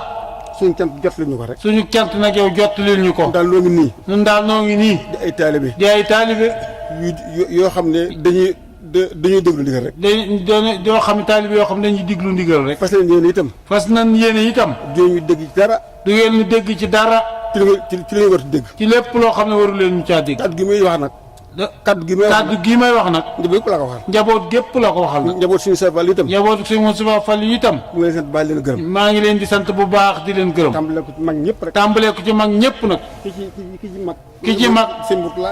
suñu cant jot lañu ko rek. suñu cant nag yow jottalil ñu ko. daal noo ngi nii. ñun daal noo ngi nii. di ay taalibe. di ay taalibe. yoo xam ne dañuy déglu ndigal rek. yoo xam ne taalibe yoo xam ne dañuy diglu ndigal rek. fas nañ yéene itam. fas nañ yéene itam. ñu dégg ci dara. du ngeen ñu dégg ci dara. ci li nga war a dégg. ci lépp loo xam ne waru leen ñu caa dégg. kaddu gi may wax nag. kaddu gi may wax nag. njaboot gépp la ko waxal. njaboot gépp la ko waxal nag. njaboot suñu safal itam. njaboot suñu Moustapha Fall itam. mu ngi leen sant baal leen gërëm. maa ngi leen di sant bu baax di leen gërëm. tàmbalee ko ci mag ñëpp rek. tàmbalee ko ci mag ñëpp nag. ki ci mag. ki ci mag sëñ Mourtala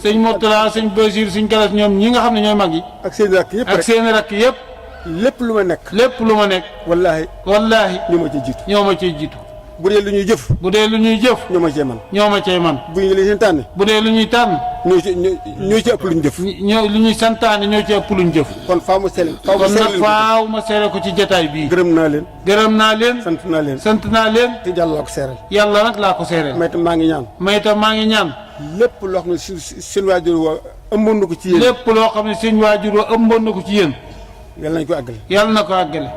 sëñ Mourtala sëñ Basiir sëñ Galas ñoom ñi nga xam ne ñooy mag yi. ak seen rakk yëpp rek ak seen rakk yëpp. lépp lu ma nekk. lépp lu ma nekk. wallaahi. ñoo ma ciy jiitu. ñoo ma ciy jiitu. bu dee lu ñuy jëf. bu dee lu ñuy jëf. ñoo ma cee man. ñoo ma cee man. bu ñu leen tànn. bu dee lu ñuy tànn. ñoo ci ëpp lu ñu jëf. lu ñuy santaane ñoo ci ëpp lu ñu jëf. kon faaw ma seere. kon nag faaw ma seere ko ci jotaay bii. gërëm naa leen. gërëm naa leen. sant naa leen. sant naa leen. te yàlla laa ko seeral. yàlla nag laa ko seereel. may tam maa ngi ñaan. maa ngi ñaan. lépp loo xam ne seen waajur wa ëmboon na ko ci yéen. lépp loo xam ne seen waajur wa ëmboon na ko ci yéen. yàlla nañ ko àggale. yàlla na ko àggale.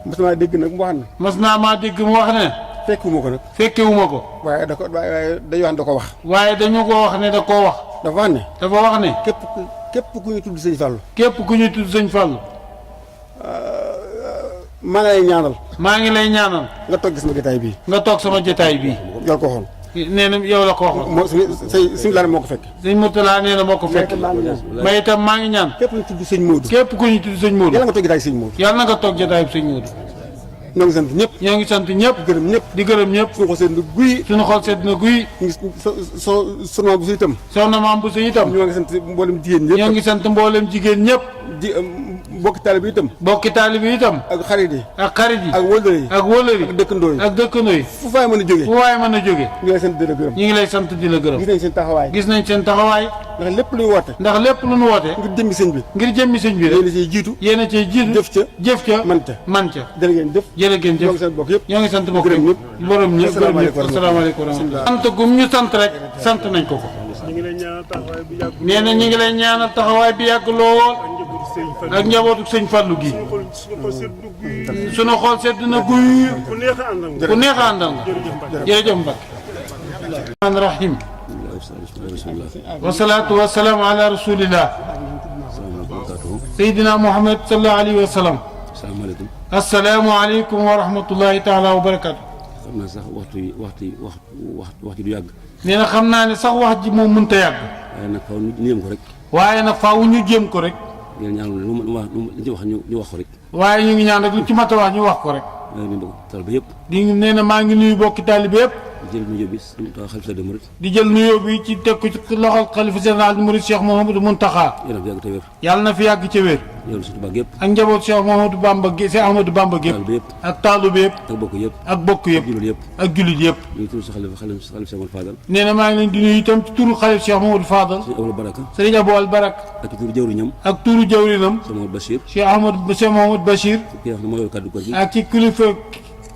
mas naa dégg nag mu wax ne. mas naa maa dégg mu wax ne. fekkewuma ko nag. fekkewuma ko. waaye dañu wax ne da ko wax. waaye dañu ko wax ne da koo wax. dafa wax ne. dafa wax ne. képp ku ñu tudd sëñ Fallou. képp ku ñu tudd sëñ Fallou. maa ngi lay ñaanal. maa ngi lay ñaanal. nga toog sama jotaay bii. nga toog sama jotaay bii. yàlla ko waxoon. nee na yow la ko waxoon. suñu laane moo ko fekk. sëñ Mourtala nee na moo ko fekk. ma itam maa ngi ñaan. képp ku ñu tudd sëñ Modou. képp ku ñu tudd sëñ Modou. yàlla nga toog jotaay sëñ Modou. yàlla na nga toog jotaay sëñ Modou. ñoo ngi sant ñëpp. ñoo ngi sant ñëpp. di gërëm ñëpp. di gërëm ñëpp. suñu xol sedd na guy. suñu xol sedd na guy. soxna bu si itam. soxna maam bu si itam. ñoo ngi sant mboolem jigéen ñëpp. ñoo ngi sant mboolem jigéen ñëpp. bokki taalibe bi itam. bokki taalibe bi itam. ak xarit yi. ak xarit yi. ak wëllëre yi. ak wëllëre yi. ak dëkkandoo yi. ak dëkkandoo yi. fu faay mën a jógee. fu waay mën a jógee. ñu ngi lay sant di la gërëm. ñu ngi lay sant di la gërëm. gis nañ seen taxawaay. gis nañ seen taxawaay. ndax lépp luy woote. ndax lépp lu nu woote. ngir jëmmi sëñ bi. ngir jëmmi sëñ bi yéen rek. a ciy jiitu. yéen a ciy jiitu. jëf ca. man ca. jërë ngeen jëf. ñoo ngi sant bokk yëpp. ñoo ngi sant bokk gërëm ñëpp. borom ñëpp gërëm ñëpp. asalaamaaleykum asalaamaaleykum wa rahmatulah. sant gum ñu sant rek. sant nañ ko ko. nee na ñu ngi lay ñaanal taxawaay bi yàgg lool. ak njabootu sëñ Fallou gi. sunu xool sedd na guy. ku neex a àndal nga. jërëjëf Mbacke. rahmaan rahim. wasalaatu wasalaam ala rasulillah. Seydina Muhammad sallallahu alayhi wa sallam. asalaamaaleykum. asalaamualeykum wa rahmatullahi taala wa barakaatu. xam naa sax wax ji du yàgg. nee na xam naa ne sax wax ji moom mënut a yàgg. waaye nag faaw ñu jéem ko rek. waaye nag faaw ñu jéem ko rek. yéen ñaar lu ci wax ñu wax ko rek. waaye ñu ngi ñaan rek lu ci mat a wax ñu wax ko rek. maa ngi nuyu taal ba yëpp. di nee na maa ngi nuyu bokki taalibe yëpp. di jël nuyoo bi xalifa de Murid. di jël nuyoo bi ci teg ko ci loxol xalifa général di Murid Cheikh Mouhamadou Mountakha. yàlla fi yàgg te wér. yàlla na fi yàgg ca wér. yow surtout Ba gépp. ak njaboot Cheikh Mouhamadou Bamba Cheikh Ahmadou Bamba gépp. taal ba yëpp. ak taalu bi yëpp. ak bokk yëpp. ak bokk yëpp. jullit yëpp. ak jullit yëpp. ñu ngi tudd si xalifa Cheikh Fadal. nee na maa ngi leen di nuyu itam ci turu xalifa Cheikh Mouhamadou Fadal. Sëriñ Abou Baraka. Sëriñ Abou Al Barak. ak turu jëwriñam. ak turu jawrinam. Cheikh Mouhamadou Bachir. Cheikh Mouhamadou Bachir. ki nga xam ne moo yor kàddu kër gi. ak ci kilifa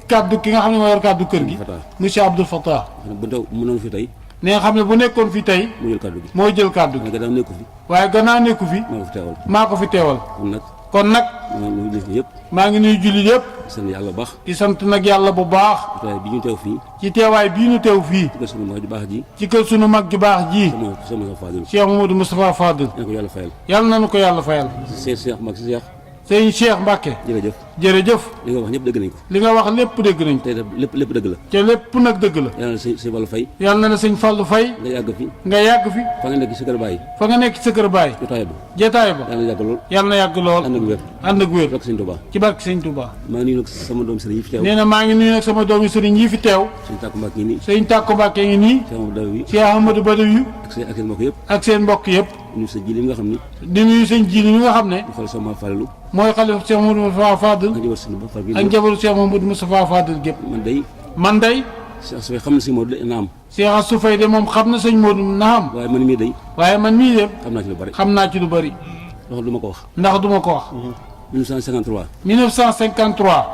kaddu ki nga xam ne moo yor kaddu kër gi. monsieur Abdoul Fattah. bu ndaw mu noonu fi tey. ne nga xam ne bu nekkoon fi tey. mu jël kàddu gi. moo jël kaddu gi. gannaaw nekku fi. waaye gannaaw nekku fi. maa ko fi teewal. maa ko fi teewal. kon nag. kon nag. maa ngi nuyu yëpp. maa ngi nuyu jullit yëpp. di sant yàlla bu baax. di sant nag yàlla bu baax. jotaay bi ñu teew fii. ci teewaay bii ñu teew fii. ci kër sunu mag ju baax ji. ci kër sunu mag ju baax ji. sama Fadil. Cheikh Mamadou Moustapha Fadil. na ko yàlla fayal. yàlla nañu ko yàlla fayal. Cheikh mag si Cheikh. sëñ Cheikh Mbacke. jërëjëf. jërëjëf. li nga wax ñëpp dégg nañ ko. li nga wax lépp dégg nañ ko. tey lépp dëgg la. te lépp nag dëgg la. yàlla na sëñ Fallou Faye. yàlla na la sëñ Fallou Faye. nga yàgg fi. nga yàgg fi. fa nga nekk sa kër baay. fa nga nekk sa kër baay. jotaay ba. jotaay ba. yàlla na yàgg lool. yàlla na yàgg lool. ànd ak wér. ànd ak wér. barke sëñ Touba. ci barke sëñ Touba. maa ngi nuyu nag sama doom sëriñ yi fi teew. nee na maa ngi nuyu nag sama doomi sëriñ yi fi teew. sëñ Tàkku Mbàkke ngi nii. sëñ Tàkku Mbàkke ngi nii. Cheikh Amadou Badawi. Cheikh Ahmadou Badawi. ak seen mbokk yëpp. ak seen mbokk yëpp. nuyu sa ji li nga xam ni. di nuyu sëñ ji li nga xam ne. di xool sama Fallou. mooy xalifa Cheikh Mamadou Moustapha Fadil. ak njaboot sëñ Ba Fadil. ak njaboot Cheikh Mamadou Moustapha Fadil gépp. man day. Cheikh Sow xam na si Modou de naam. Cheikh Assou Faye de moom xam na sëñ Modou naam. waaye man mii day. waaye man mii de. xam naa ci lu bari. xam naa ci lu bari. loolu du ma ko wax. ndax du ma ko wax. 1953. 1953.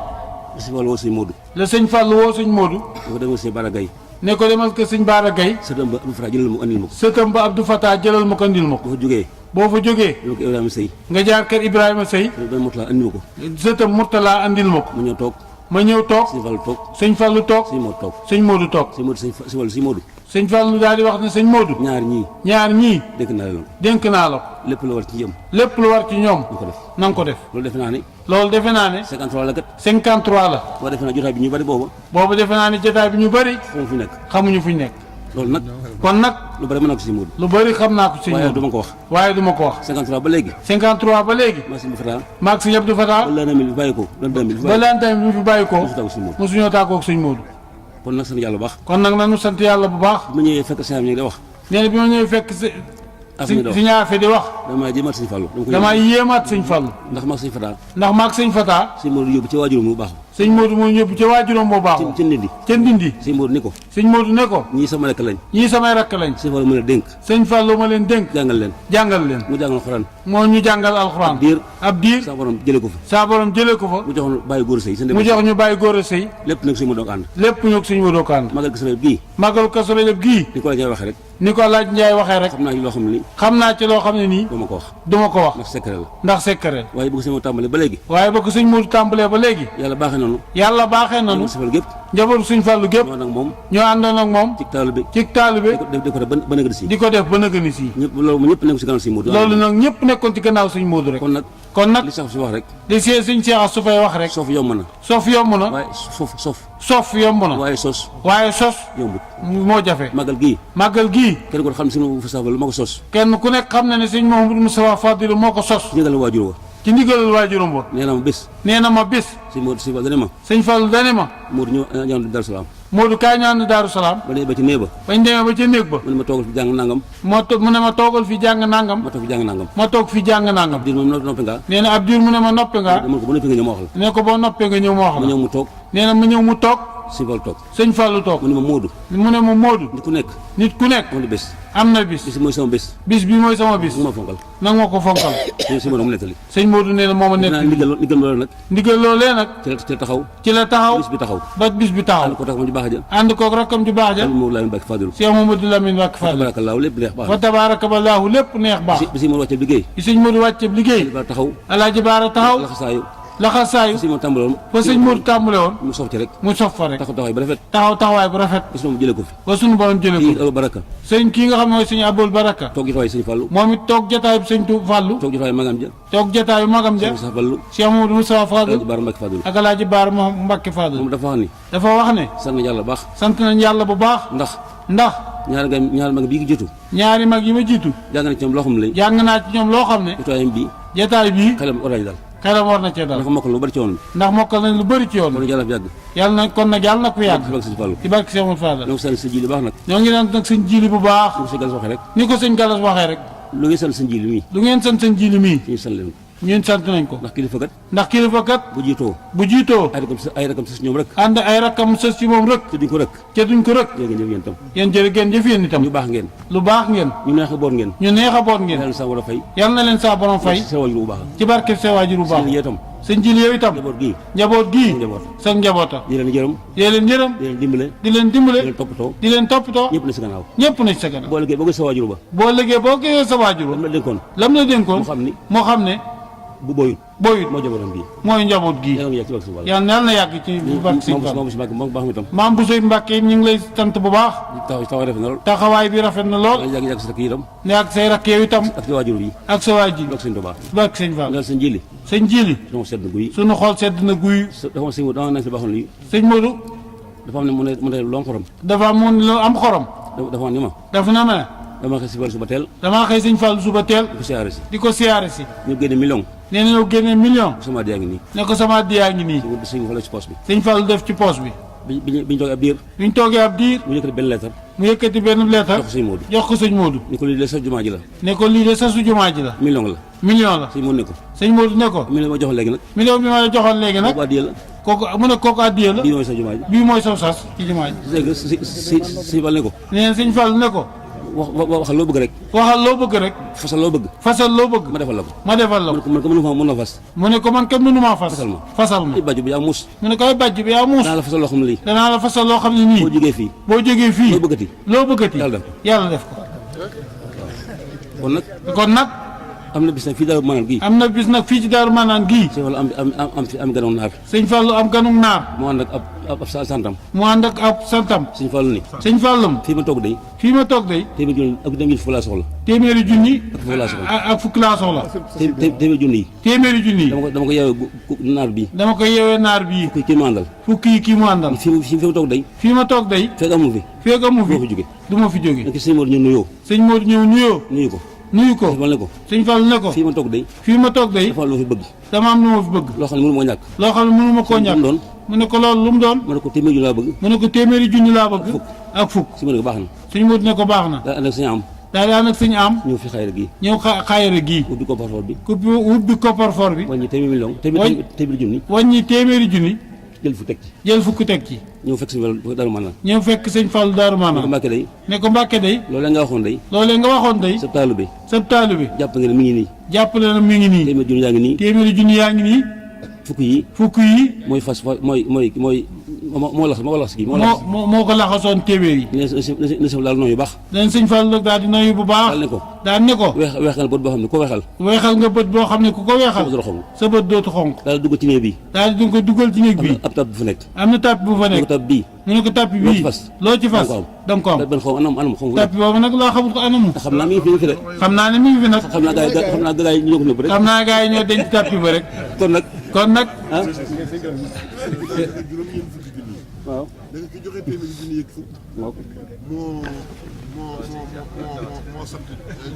si wàllu woo sëñ Modou. la sëñ Fallou woo sëñ Modou. dafa demal sëñ Bara Gaye. ne ko demal ko sëñ Bara Gaye. sëtam ba Abdou Fatah jëlal ma andil ma ko. sëtam ba Abdou Fatah jëlal ma ko andil ma ko. bu fa jógee. boo fa jógee. dama ko Ibrahima Sey. nga jaar kër Ibrahima Sey. benn Mourtala andil ma ko. sëtam Mourtala andil ma ko. ma ñëw toog. ma ñëw toog. sëñ Fallou toog. sëñ Fallou toog. sëñ Modou toog. sëñ Modou toog. sëñ Modou si wàllu si Modou. sëñ Fallou daal di wax ne sëñ Modou. ñaar ñii. ñaar ñii. dénk naa leen ko. dénk naa la ko. lépp lu war ci yëm. lépp lu war ci ñoom. ñu ko def. na nga ko def. loolu defe naa ne. loolu defe naa ne. 53 la kat. 53 la. waaye defe naa jotaay bi ñu bari booba. boobu defe naa ne jotaay bi ñu bëri. xamu fi nekk. xamuñu fuñ nekk. loolu nag. kon nag. lu bari mën naa ko si Modou. lu bëri xam naa ko sëñ waaye du Modou. ma ko wax. waaye du ma ko wax. 53 ba léegi. 53 ba léegi. maa sëñ Fatah. maag sëñ Abdou Fatah. ba l'an 2000 bi bàyyi ko l'an 2000 bi ba laan tamit bi mu fi bàyyi ko. mosu taw si Modou. mosuñoo tàggoo ak sëñ Modou. kon nag sant yàlla bu baax. kon nag nañu sant yàlla bu baax. bu ma ñëwee fekk sëñ ñu ngi wax. nee na bi ma ñëwee fekk si ñaafe di wax. damaa jëmaat sëñ Fallou. damaa yéemaat sëñ Fallou. ndax maa sëñ Fatah. ndax maag sëñ Fatah. sëñ Modou yóbbu ci waajuram bu baax. sëñ Modou moo ñëbbu ca waajuram boo baaxoo. ci Ndindi. ca Ndindi. sëñ Modou ni ko. sëñ Modou ne ko. ñii sama lekk lañ. ñii samay rakk lañ. sëñ Fallou mën a dénk. sëñ Fallou ma leen dénk. jàngal leen. jàngal leen. mu jàngal xoraan. moo ñu jàngal alxuraan. ab diir. sa borom jëlee ko fa. saa borom jëlee ko fa. mu jox ñu bàyyi góor a sëy. mu jox ñu bàyyi góor a sëy. lépp nag sëñ Modou ànd. lépp ñoo ko sëñ Modou ko ànd. magal Kazu Rajab gii. màggalu Kazu Rajab gii. ni ko la ñuy waxee rek. ni ko laaj Njaay waxee rek. xam naa ci loo xam ne nii. xam naa ci loo xam ne nii. doo ma ko wax. du ma ko wax. ndax secret la. ndax secret. waaye bu ko sëñ Modou tàmbalee ba léegi. waaye ba ko sëñ Modou tàmbalee ba léegi. yàlla baaxee noonu. yàlla baaxee nanu. safal gépp. njabootu sëñ Fallou gépp. ñoo nag moom. ñoo àndoon ak moom. ci taalibe. ci taalibe. di ko def ba nëgëri si. di ko def ba nëgëni si. ñëpp loolu mu ñëpp nekk si gannaaw sëñ Modou. loolu nag ñëpp nekkoon ci gannaaw sëñ Modou rek. kon nag li sax si wax rek. di see sëñ Cheikh Assou Faye wax rek. soof yomb na. sof yomb na. waaye sof yomb na. waaye sos. waaye sos. yombut. moo jafe. màggal gii. màggal gii. kenn ko xam ne sëñ Fallou moo ko sos. kenn ku nekk xam na ne sëñ Mouhamadou Moustapha Fadilou moo ko sos. njëgal waajur wa. ci ndigalal waajuram ba. nee na ma bés. nee na ma bés. sëñ Modou si dane ma. sëñ Fallou dane ma. Modou ñëw Darou Salaam. Modou kaay ñaan Daaru Salaam. ba léegi ba ci néeg ba. bañ demee ba ca néeg ba. mu ne ma toogal fi jàng nangam. mu ne ma toogal fi jàng nangam. ma toog fi jàng nangam. ma toog fi jàng nangam. diir moom noppi nga. nee na ab diir mu ne ma noppi nga. dama ko ba noppi nga ñëw ma wax la. ne ko boo noppee nga ñëw ma wax ma la. ñëw mu toog. nee na ma ñëw mu toog. sëñ Fallou toog. sëñ Fallou toog. mu ne ma Modou. mu ne ma Modou. nit ku nekk. nit ku nekk. am na bés. am na bis. bis mooy sama bés. bis bi mooy sama bis. mu ma fonkal. nag ma ko fonkal. sëñ Modou mu nettali. sëñ Modou nee na moo ma nekk. ndigal loolu nag. ndigal loolee nag. ci la taxaw. ci la taxaw. bis bi taxaw. ba bis bi taxaw. ànd ko tax ma ju baax ja. ànd koog rakkam ju baax ja. Cheikh Mamadou Lamine Mbacke Fadilou. Cheikh Mamadou Lamine Mbacke Fadilou. tabaarakallaahu lépp neex baax fa tabaarakallaahu lépp neex baax. bi si Modou wàcce liggéey. bi sëñ Modou wàcce liggéey. ba taxaw. Alaaji Baara taxaw. laxasaayu. laxasaayu. si Modou tàmbaloon. fa sëñ Modou tàmbale woon. mu sof ci rek. mu sof fa rek. taxawaay ba rafet. taxawaay bu rafet. bis moom jëlee ko fi. ba sunu borom jëlee kii ko. Abou Baraka. sëñ kii nga xam ne mooy sëñ Abul Baraka. toog jotaayu sëñ Fallou. moom it toog jotaayu sëñ Fallou. toog jotaayu magam ja. toog jotaayu magam ja. Moussa Fallou. Cheikh Mamadou Moustapha Alaaji Fadilou. Baara Mbacke Fadilou. ak Alaaji Baara Mbacke Fadilou. moom dafa wax ni. dafa wax ne. sant na yàlla baax. sant nañ yàlla bu baax. ndax ñaari mag bii gi jiitu. ñaari mag yi ma jiitu. jàng na ci ñoom loo xam ne. jàng naa ci ñoom loo xam ne. jotaayam bii. jotaay bii. xelam oraaj dal. xelam war na cee dal. dafa mokkal lu bari ci yoon bi. ndax mokkal nañ lu bëri ci yoon kon bi. yàlla fi yàgg. yàlla na kon nag yàlla na ko yàgg. ci barke sëñ Fallou. ci barke Cheikh Mouhamadou Fadal. donc sant sa ji li baax nag. ñoo ngi naan nag sëñ jiili bu baax. ñu ko si gal waxee rek. ni ko sëñ Galas waxee rek. lu ngi sant sa ji li mii. lu ngeen sant sëñ jiili mii. ñu sant leen ko. ñun sant nañ ko. ndax kilifa kat. ndax kilifa kat. bu jiitoo. bu jiitoo. ay rakam sa si ñoom rek. ànd ay rakkam sës ci moom rek. te duñ ko rek. te duñ ko rek. jërë ngeen jëf yéen tam. yéen jërë ngeen jëf yéen itam. ñu baax ngeen. lu baax ngeen. ñu neex a boor ngeen. ñu neex a boot ngeen. yàlla na sa war a fay. yal na leen saa borom fay. sa wajur bu baax. ci barke sa waajur bu baax. seen yee tam. sëñ jiili yow itam. njaboot gii. njaboot gii. njaboot. sa njaboota. di leen yërëm. yee leen yërëm. di leen dimbale. di leen dimbale. di leen toppatoo. di leen toppatoo. ñëpp na si gannaaw. ñëpp na ci sa kanam. boo liggéey boo gis sa wajur ba. boo liggéey boo gisee sa waajur lam la dénkoon. lam la dénkoon. moo xam ni. ne. bu boyut. boyut moo jabaram bii. mooy njaboot gii. yàlla na yàgg ci barke Sëñ Fallu. yal na yàgg ci barke Sëñ Fallu. moom si Mbàkke moom baax mi tam. maam bu Sëñ Mbàkke ñu ngi lay sant bu baax. taxawaay rafet na lool. taxawaay bi rafet na lool. yàgg si rakk yi itam. ne ak say rakk yow itam. ak si waajur bi. ak sa waajur. ak sëñ Tuubaa. barke Sëñ Fallu. nga sëñ Jili. sëñ Jili. dama sedd guy. sunu xol sedd na guy. dafa am sëñ Modou dama nekk si baaxoon lii. sëñ Modou. dafa am ne mu ne lu am xorom. dafa amoon lu am xorom. dafa am ni ma. dafa na ma. dama xëy si wàllu suba teel. damaa xëy Sëñ Fallu suba teel. di ko siyaare si. di ko siyaare si. ñu génne million. nee na ñoo génne million. sama diyaa ngi nii. ne ko sama diyaa ngi nii. sëñ Fallu ci poos bi. Sëñ Fallu def ci poos bi. bi ñu toogee ab diir. bi ñu toogee ab diir. mu yëkkati benn lettre. mu yëkkati benn leetar. jox ko sëñ Modou. jox ko sëñ Modou. ni ko lii de sa jumaa ji la. ne ko lii de sa su jumaa ji la. million la. million la. sëñ Modou ne ko. sëñ Modou ne ko. million ma joxoon léegi nag. million bi ma la joxoon léegi nag. boobu addiya la. kooku mu ne kooku addiya la bii mooy sa jumaa ji bii mooy saw sas ci jumaa ji dégg nga sëñ Fall ne ko nee na sëñ Fall ne ko waxal loo bëgg rek waxal loo bëgg rek fasal loo bëgg fasal loo bëgg ma defal la ko ma defal la ko man ko mën na fas mu ne ko man kat mënumaa fas fasal ma ay bàjju bi yaa muus mu ne ko ay bàjj bi yaa muus danaa la fasal loo xam ne lii danaa la fasal loo xam ne nii boo jógee fii boo jógee fii loo bëggati yàlla def ko kon nag am na bis nag fii Daaru Manaan gii am na bis nag fii ci Daaru Manaan gii sëñ Fallu am ganoon naar sëñ Fallu am ganum naar mu ànd ak ab santam mu ànd ak ab santam sëñ Fallu ni sëñ Fallum fii ma toog day téeméeri fukk laa soxla téeméeri junni ak fukk laa soxla ak fukk laa soxla téeméeri junni yi téeméeri junni yi dama ko yeewee naar bii dama ko yeewee naar bii kii mu àndal fukki yi kii mu àndal fii ma toog day fii ma toog day fekk amu fi du ma fi jóge nag sëñ Modou ñëw nuyoo sëñ Modou ñëw nuyoo nuyu ko ne ko sëñ Fall ne ko fii ma toog day dafa am lu ma fi bëgg dama am lu ma fi bëgg loo xam ne mënu ma ñàkk koo ñàkk doon mu ne ko loolu lu mu doon mu ne ko téeméeri junni laa bëgg mu ne ko téeméeri junni laa bëgg ak fukk si ma ne ko baax na sëñ Modou ne ko baax na daa ànd ak sëñ am daal di ànd ak sëñ am ñëw fi xayra gii ñëw xaayara gii ubbi coffre-fort bi ubbi coffre-fort bi wàññi téeméeri million téeméeri junni wàññi téeméeri junni jël fukk teg ci ñëw fekk sëñ Fallu Daaru Manaan ñëw fekk sëñ Fallu Daaru Manaan ne ko Mbàkke day loolee nga waxoon day sa taalu bi jàpp nga ne mi ngi nii jàpp na mi ngi nii téeméeri junni yaa ngi nii fukk yi mooy fas mooy moo ko laxasoon téeméer yi ne sëñ daal nooyu baax dañ sëñ Fallu nag daal di nooyu bu baax daal ne ko weexal bët boo xam ne ko weexal nga bët boo xam ne ku ko weexal sa bët dootu xonq daal dugg ci néeg bi daal di ko dugal ci néeg bi ab tab bu fa nekk am na tàpp bu fa nekk tab bii mu ne ko tàpp bii loo ci fas da nga ko am benn xaw anam tàpp boobu nag laa xamul ko anamu xam naa mi ngi fi de xam naa ne mi ngi fi nag xam naa gars yi ñoo ko nëbb rek xam naa gars yi ñoo denc tàpp ba rek kon nag waaw da nga ki joxe téeméeri junni yëg fukk moo sant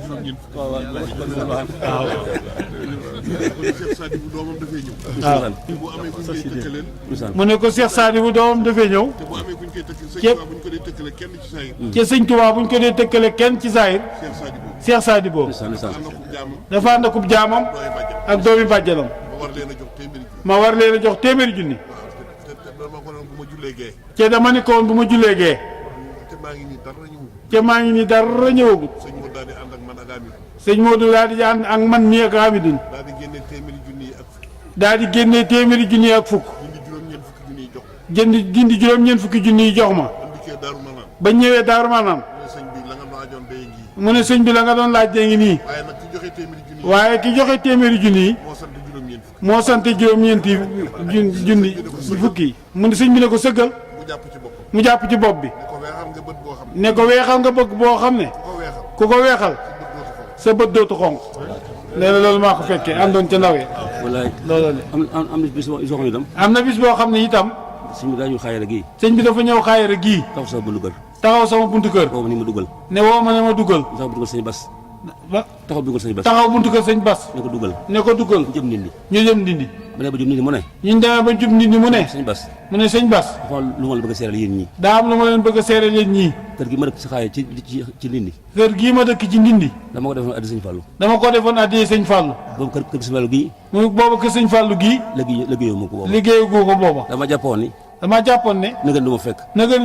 juróom-ñeent fukk waaw Cheikh Sadibou doomam dafay ñëw bu amee kuñ koy tëkkaleel mu ne ko Cheikh Sadibou doomam dafay ñëw te bu amee kuñ koy tëkkaleel buñ ko dee tëkkale kenn ci saayir ci sëñ Tuubaa buñ ko dee tëkkale kenn ci saayir Cheikh Sadibou dafa ànd akub jaamam ak doomi bàjjanam ma war leen a jox téeméeri junni te dama ne ko woon bu ma jullee gee te maa ngi nii dara ñëwagul sëñ Modou daal di ànd ak man mii ak Amidou daal di génnee téeméeri junni ak fukk dindi juróom-ñeent fukki junni yi jox ma ba ñëwee Daaru Manaan mu ne sëñ bi la nga doon laaj dee ngi nii waaye ki joxe téeméeri junni yi moo sant juróom-ñeenti junni fukki yi mu ne sëñ bi ne ko sëggal mu jàpp ci bopp bi ne ko weexal nga bëgg boo xam ne ku ko weexal sa bët dootu xonq nee na loolu maa ko fekkee àndoon ca ndawee loolu am na bis boo xam ne itam am na bis boo xam ne itam sëñ bi daa ñëw xaayara gii sëñ bi dafa ñëw xaayara gii taxaw sama buntu kër woo ma ni ma dugal ne woo ma ne ma dugal taxaw buntu kër sëñ Bas taxaw buntu kër sëñ Bas ne ko dugal ñu jëm Ndindi ba ne ba jub Ndindi mu ne ñu demee ba jub Ndindi mu ne sëñ Bas mu ne sëñ Bas dafa lu ma la bëgg a seeral yéen ñii daa am lu ma leen bëgg a seeral yéen ñii kër gi ma dëkk si xaaya ci Ndindi kër gii ma dëkk ci Ndindi dama ko defoon addi sëñ Fallou sëñ Fallou boobu kër sëñ Fallou gii boobu kër sëñ Fallou gii liggéeyu ma ko booba liggéeyu ko booba dama jàppoon ne nëgën du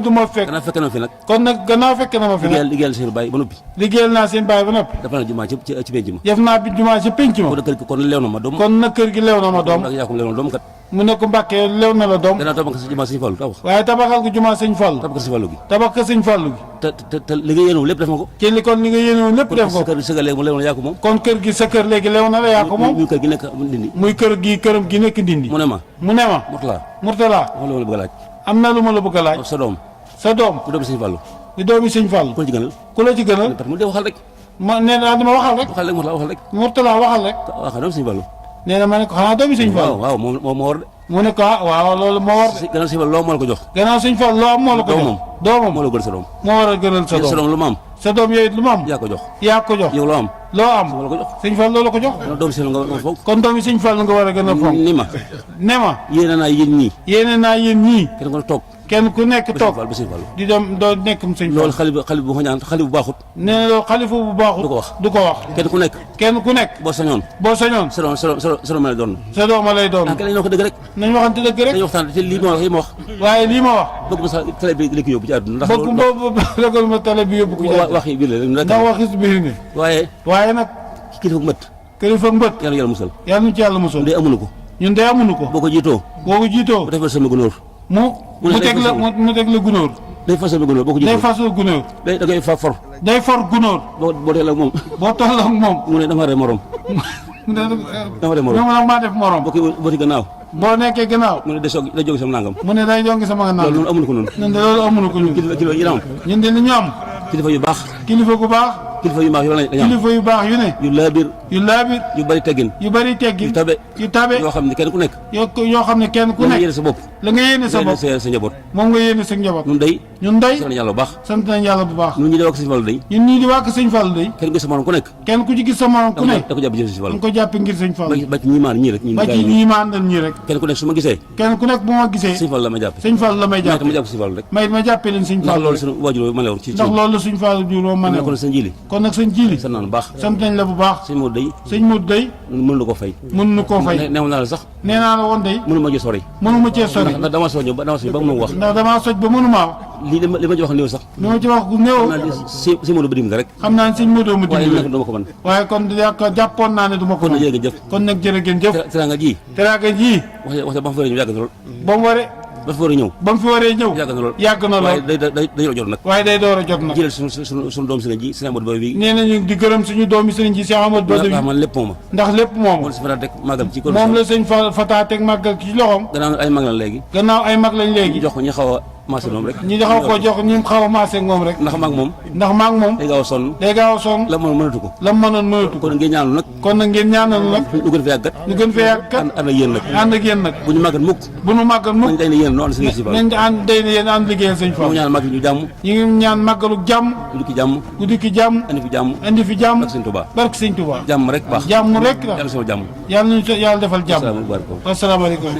ma fekk gannaaw fekk na fi nag kon nag gannaaw fekk na ma fi nag liggéeyal seen baay ba noppi liggéeyal naa seen baay ba noppi dafa na jumaa ci penc ma def naa bi jumaa ci penc ma kon leew na ma doom kon nag kër gi leew na ma doom ak yaakum leew na doom kat mu ne ko Mbàkke leew na la doom gannaaw tabax ko jumaa sëñ Fallou tabax waaye tabaxal ko jumaa sëñ Fallou tabax ko sëñ Fallou gi tabax ko sëñ Fallou gi te li nga yéenoon lépp def nga ko ci li kon li nga yéenoon lépp def ko kër gi sa léegi mu leew na yaa ko moom kon kër gi sa kër léegi leew na la yaa ko moom muy kër gi nekk Ndindi muy kër gi këram gi nekk Ndindi mu ne ma Mourtala wax la ma la bëgg a laaj am na lu ma la bëgg a laaj sa doom ku doomi sëñ Fallou di doomi sëñ Fallou ku la ci gënal mu de waxal rek ma nee naa dama waxal rek Mourtala waxal rek doomi sëñ Fallou nee na ma ne ko xanaa doomi sëñ Fallou waaw moom moo war de mu ne ko waaw loolu moo war de gannaaw sëñ Fallou loo moo la ko jox gannaaw sëñ Fallou loo am moo la ko jox doomam moo la gën sa doom moo war a gënal sa doom lu ma am sa doom yooyu lu ma am yaa ko jox yow loo am moo la ko jox sëñ Fallou loolu ko jox doomi sëñ Fallou nga fonk kon doomi sëñ Fallou nga war a gën a fonk ni ma ne ma yéene naa yéen ñii kenn ko toog kenn ku nekk toog ba Sëñ Fallu di dem doo nekkum sëñ loolu Fallu xale bu ko ñaan xale bu baaxut nee na loolu xalifa bu baaxut du ko wax kenn ku nekk boo sañoon sa doom ma lay doon sa dooma lay doon kenn ñoo ko dëgg rek nañ waxante dëgg rek dañuy waxtaan te lii ma wax waaye lii ma wax bëgg ma sax télé bi li ko yóbbu ci àdduna ndax bëgg boobu ragal ma télé bi yóbbu ko ci wax yi biir la rek ndax waxis biir ni waaye nag kilifa mbët kilifa mbët yàlla musal yàlla nu ci yàlla musal ndey amuñu ko ñun de amuñu ko boo ko jiitoo bu defal sama gunóor mu teg la gunóor day fas sama gunóor boo ko jiitoo day fasoo gunóor da ngay for day for gunóor boo teel ak moom boo toll ak moom mu ne dama re morom moom maa def morom boo ci gannaaw boo nekkee gannaaw mu ne day jóge sama nangam mu ne day jongi sama nangam loolu amuñu ko noonu ñun de loolu amuñu ko ñun kilifa yi am ñun de li ñu am kilifa yu baax kilifa gu baax kilifa yu baax yu lañu am kilifa yu baax yu ne yu laabir yu bari teggin yu tabe yoo xam ne kenn ku nekk yoo xam ne kenn ku nekk yéene sa bopp la nga yéene sa bopp sa njaboot moom nga yéene sa njaboot ñun day sant yàlla bu baax sant nañ yàlla bu baax ñun ñi di wàkk Sëñ Fallu day ñun ñii di wàkk Sëñ Fallu day kenn ku sa morom ku nekk kenn ku ci gis sa morom ku ne da ko jàpp jëf Sëñ Fallu da ko jàppe ngir Sëñ Fallu ba ci ñi maan ñii rek ba ci ñi maan dal ñii rek kenn ku nekk su ma gisee kenn ku nekk bu ma gisee Sëñ Fallu la may jàppe Sëñ Fallu la may jàppe ma jàpp Sëñ Fallu rek ma jàppee leen Sëñ Fallu loolu suñu waajur ma lewoon ci ndax loolu Sëñ Fallu juroo ma ne kon sëñ Jili kon nag sëñ Jili sant naa bu baax sant nañ la bu baax sëñ Modou day mën na ko fay neew naa la sax nee naa la woon day mënu ma ci sori ndax dama soj ba mënu wax ndax damaa soj ba mënu maa wax lii li ma ci wax néew sax li ma ci wax gu néew sëñ Modou ba dim rek xam naa ne sëñ Modou ma dimbali waaye dama ko mën waaye kon jàppoon naa ne du ma ko mën kon nag jërë ngeen jëf teraanga ji wax ba mu fa ñëw yàgg na lool ba mu waree ba fi waree ñëw yàgg na lool waaye day jot nag waaye day door a jot nag jëlal suñu doom sëriñ ji sëriñ Amadou Ba bi nee nañu di gërëm suñu doomi sëriñ ji Cheikh Amadou Ba bi man lépp moom ndax lépp moom moom la sëñ Fata teg màggal ci loxoom gannaaw ay mag lañ léegi jox ko ñi xaw a maase moom rek ñi xaw ko jox ñi xaw a maase moom rek ndax maag moom day gaaw a sonn la mënatu ko kon ngeen ñaanal nag ñu gën fee yàggat ànd ak yéen nag bu ñu màggat mukk nañ day ne yéen no ànd sëñ si nañ ànd day ne yéen ànd liggéeyal sëñ Fall ñu ñaan màggal ñu jàmm ñu ngi ñaan màggalu jàmm guddi ki jàmm andi fi jàmm barke sëñ Touba jàmm rek baax jàmm rek la yàlla sama jàmm yàlla nañu yàlla defal jàmm asalaamaaleykum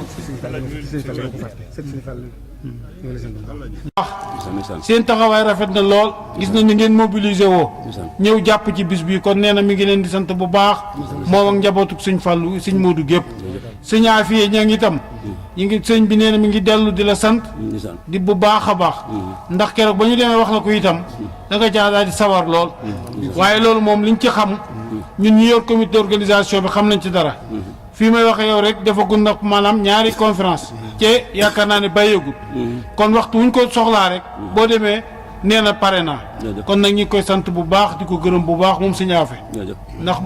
seen taxawaay rafet na lool gis na ni ngeen mobilisé woo ñëw jàpp ci bis bi kon nee na mi ngi leen di sant bu baax moom ak njabootuk sëñ Fallu sëñ Moodu gépp sëñ Afiye ña ngi itam ñu ngi sëñ bi nee na mi ngi dellu di la sant di bu baax a baax ndax keroog ba ñu demee wax la ko itam da nga caa daal di sawar lool waaye loolu moom liñ ci xam ñun ñi yor comité d'organisation bi xam nañ ci dara fii may waxee yow rek dafa gun nag maanaam ñaari conférence te yaakaar naa ne bàyyeegul kon waxtu wuñ ko soxlaa rek boo demee nee na pare naa kon nag ñi koy sant bu baax di ko gërëm bu baax moom sëñ Afe ndax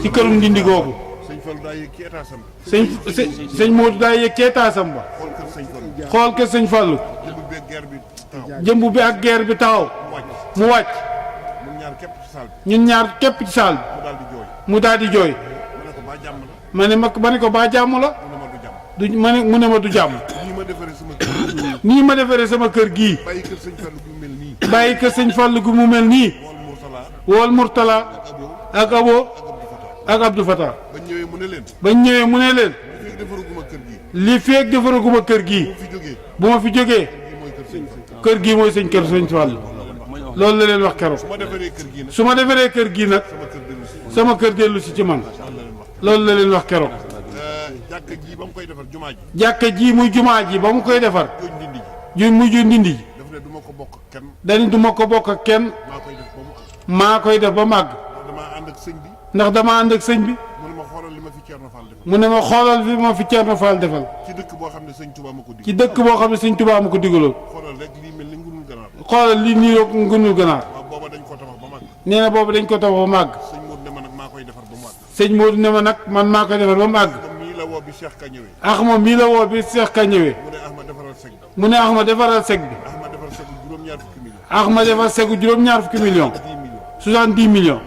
ci kërum ndindi googu sëñ Modou daa yéeg ci étaasam ba xool kër sëñ Fallu jëmbu bi ak geer bi taxaw mu wàcc ñun ñaar képp ci saal bi mu daal di jooy ma ne ko ba jàmm la du ma ne mu ne ma du jàmm nii ma defaree sama kër gii bàyyi kër sëñ Fallu gu mu mel nii wool Murtala ak Abo ak Abdou Fatah bañ ñëwee mu ne leen li feeg defaraguma kër gii bu ma fi jógee kër gii mooy sëñ kër sëñ Fallu loolu la leen wax keroog su ma defaree kër gii nag sama kër dellu si ci man loolu la leen wax keroog jàkka ji muy jumaa ji ba mu koy defar muy ju ndindi ji dañu du ma ko bokk ak kenn maa koy def ba màgg ndax dama ànd ak sëñ bi mu ne ma xoolal fi ma fi Ceerno Fall defal ci dëkk boo xam ne sëñ Tuubaa ma ko digaloon xoolal li nii rek ngunul ganaar nee na boobu dañ ko tabax ba màgg sëñ Modou ne ma nag man maa koy defar ba màgg ax ma mii la woo bi Cheikh Ka ñëwee mu ne ax ma defaral seg bi ax ma defar segu juróom-ñaar fukki million 70 millions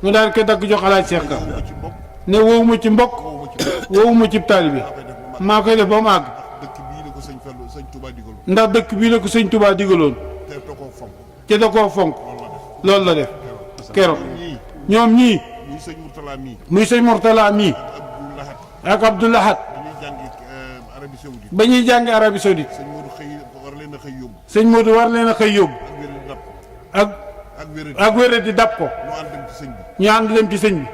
mu daal koy dagg jox alaaj Cheikh Ka ne woowuma ci mbokk woowuma ci taalibe bi maa koy def ba mu àgg ndax dëkk bii la ko sëñ Touba digaloon te da koo fonk loolu la def keroog ñoom ñii muy sëñ Mourtala mii ak Abdou Lahad ba ñuy jàngi Arabie Saoudite sëñ Modou war leen a xëy yóbbu ak wéré di dab ko ñu ànd dem ci sëñ bi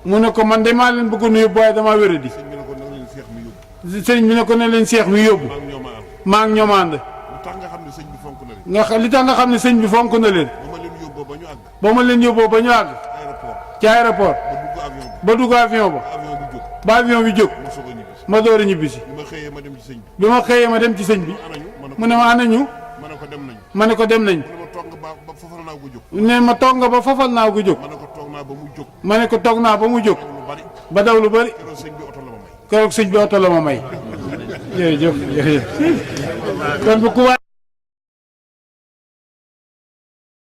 mu ne ko man de maa leen bëggoon a yóbbu waaye damaa wéré di sëñ bi ne ko ne leen seex mi yóbbu maa ngi ñoom ànd li tax nga xam ne sëñ bi fonk na leen ba ma leen yóbboo ba ñu àgg ci aéroport ba dugg avion ba avion bi jóg ma door a ñibbisi bi ma xëyee ma dem ci sëñ bi mu ne ma anañu ma ne ko dem nañ ne ma toog nga ba fafal naa gu jóg ma ne ko toog naa ba mu jóg ba daw lu bari keroog sëñ bi oto la ma may jërëjëf kon bu ku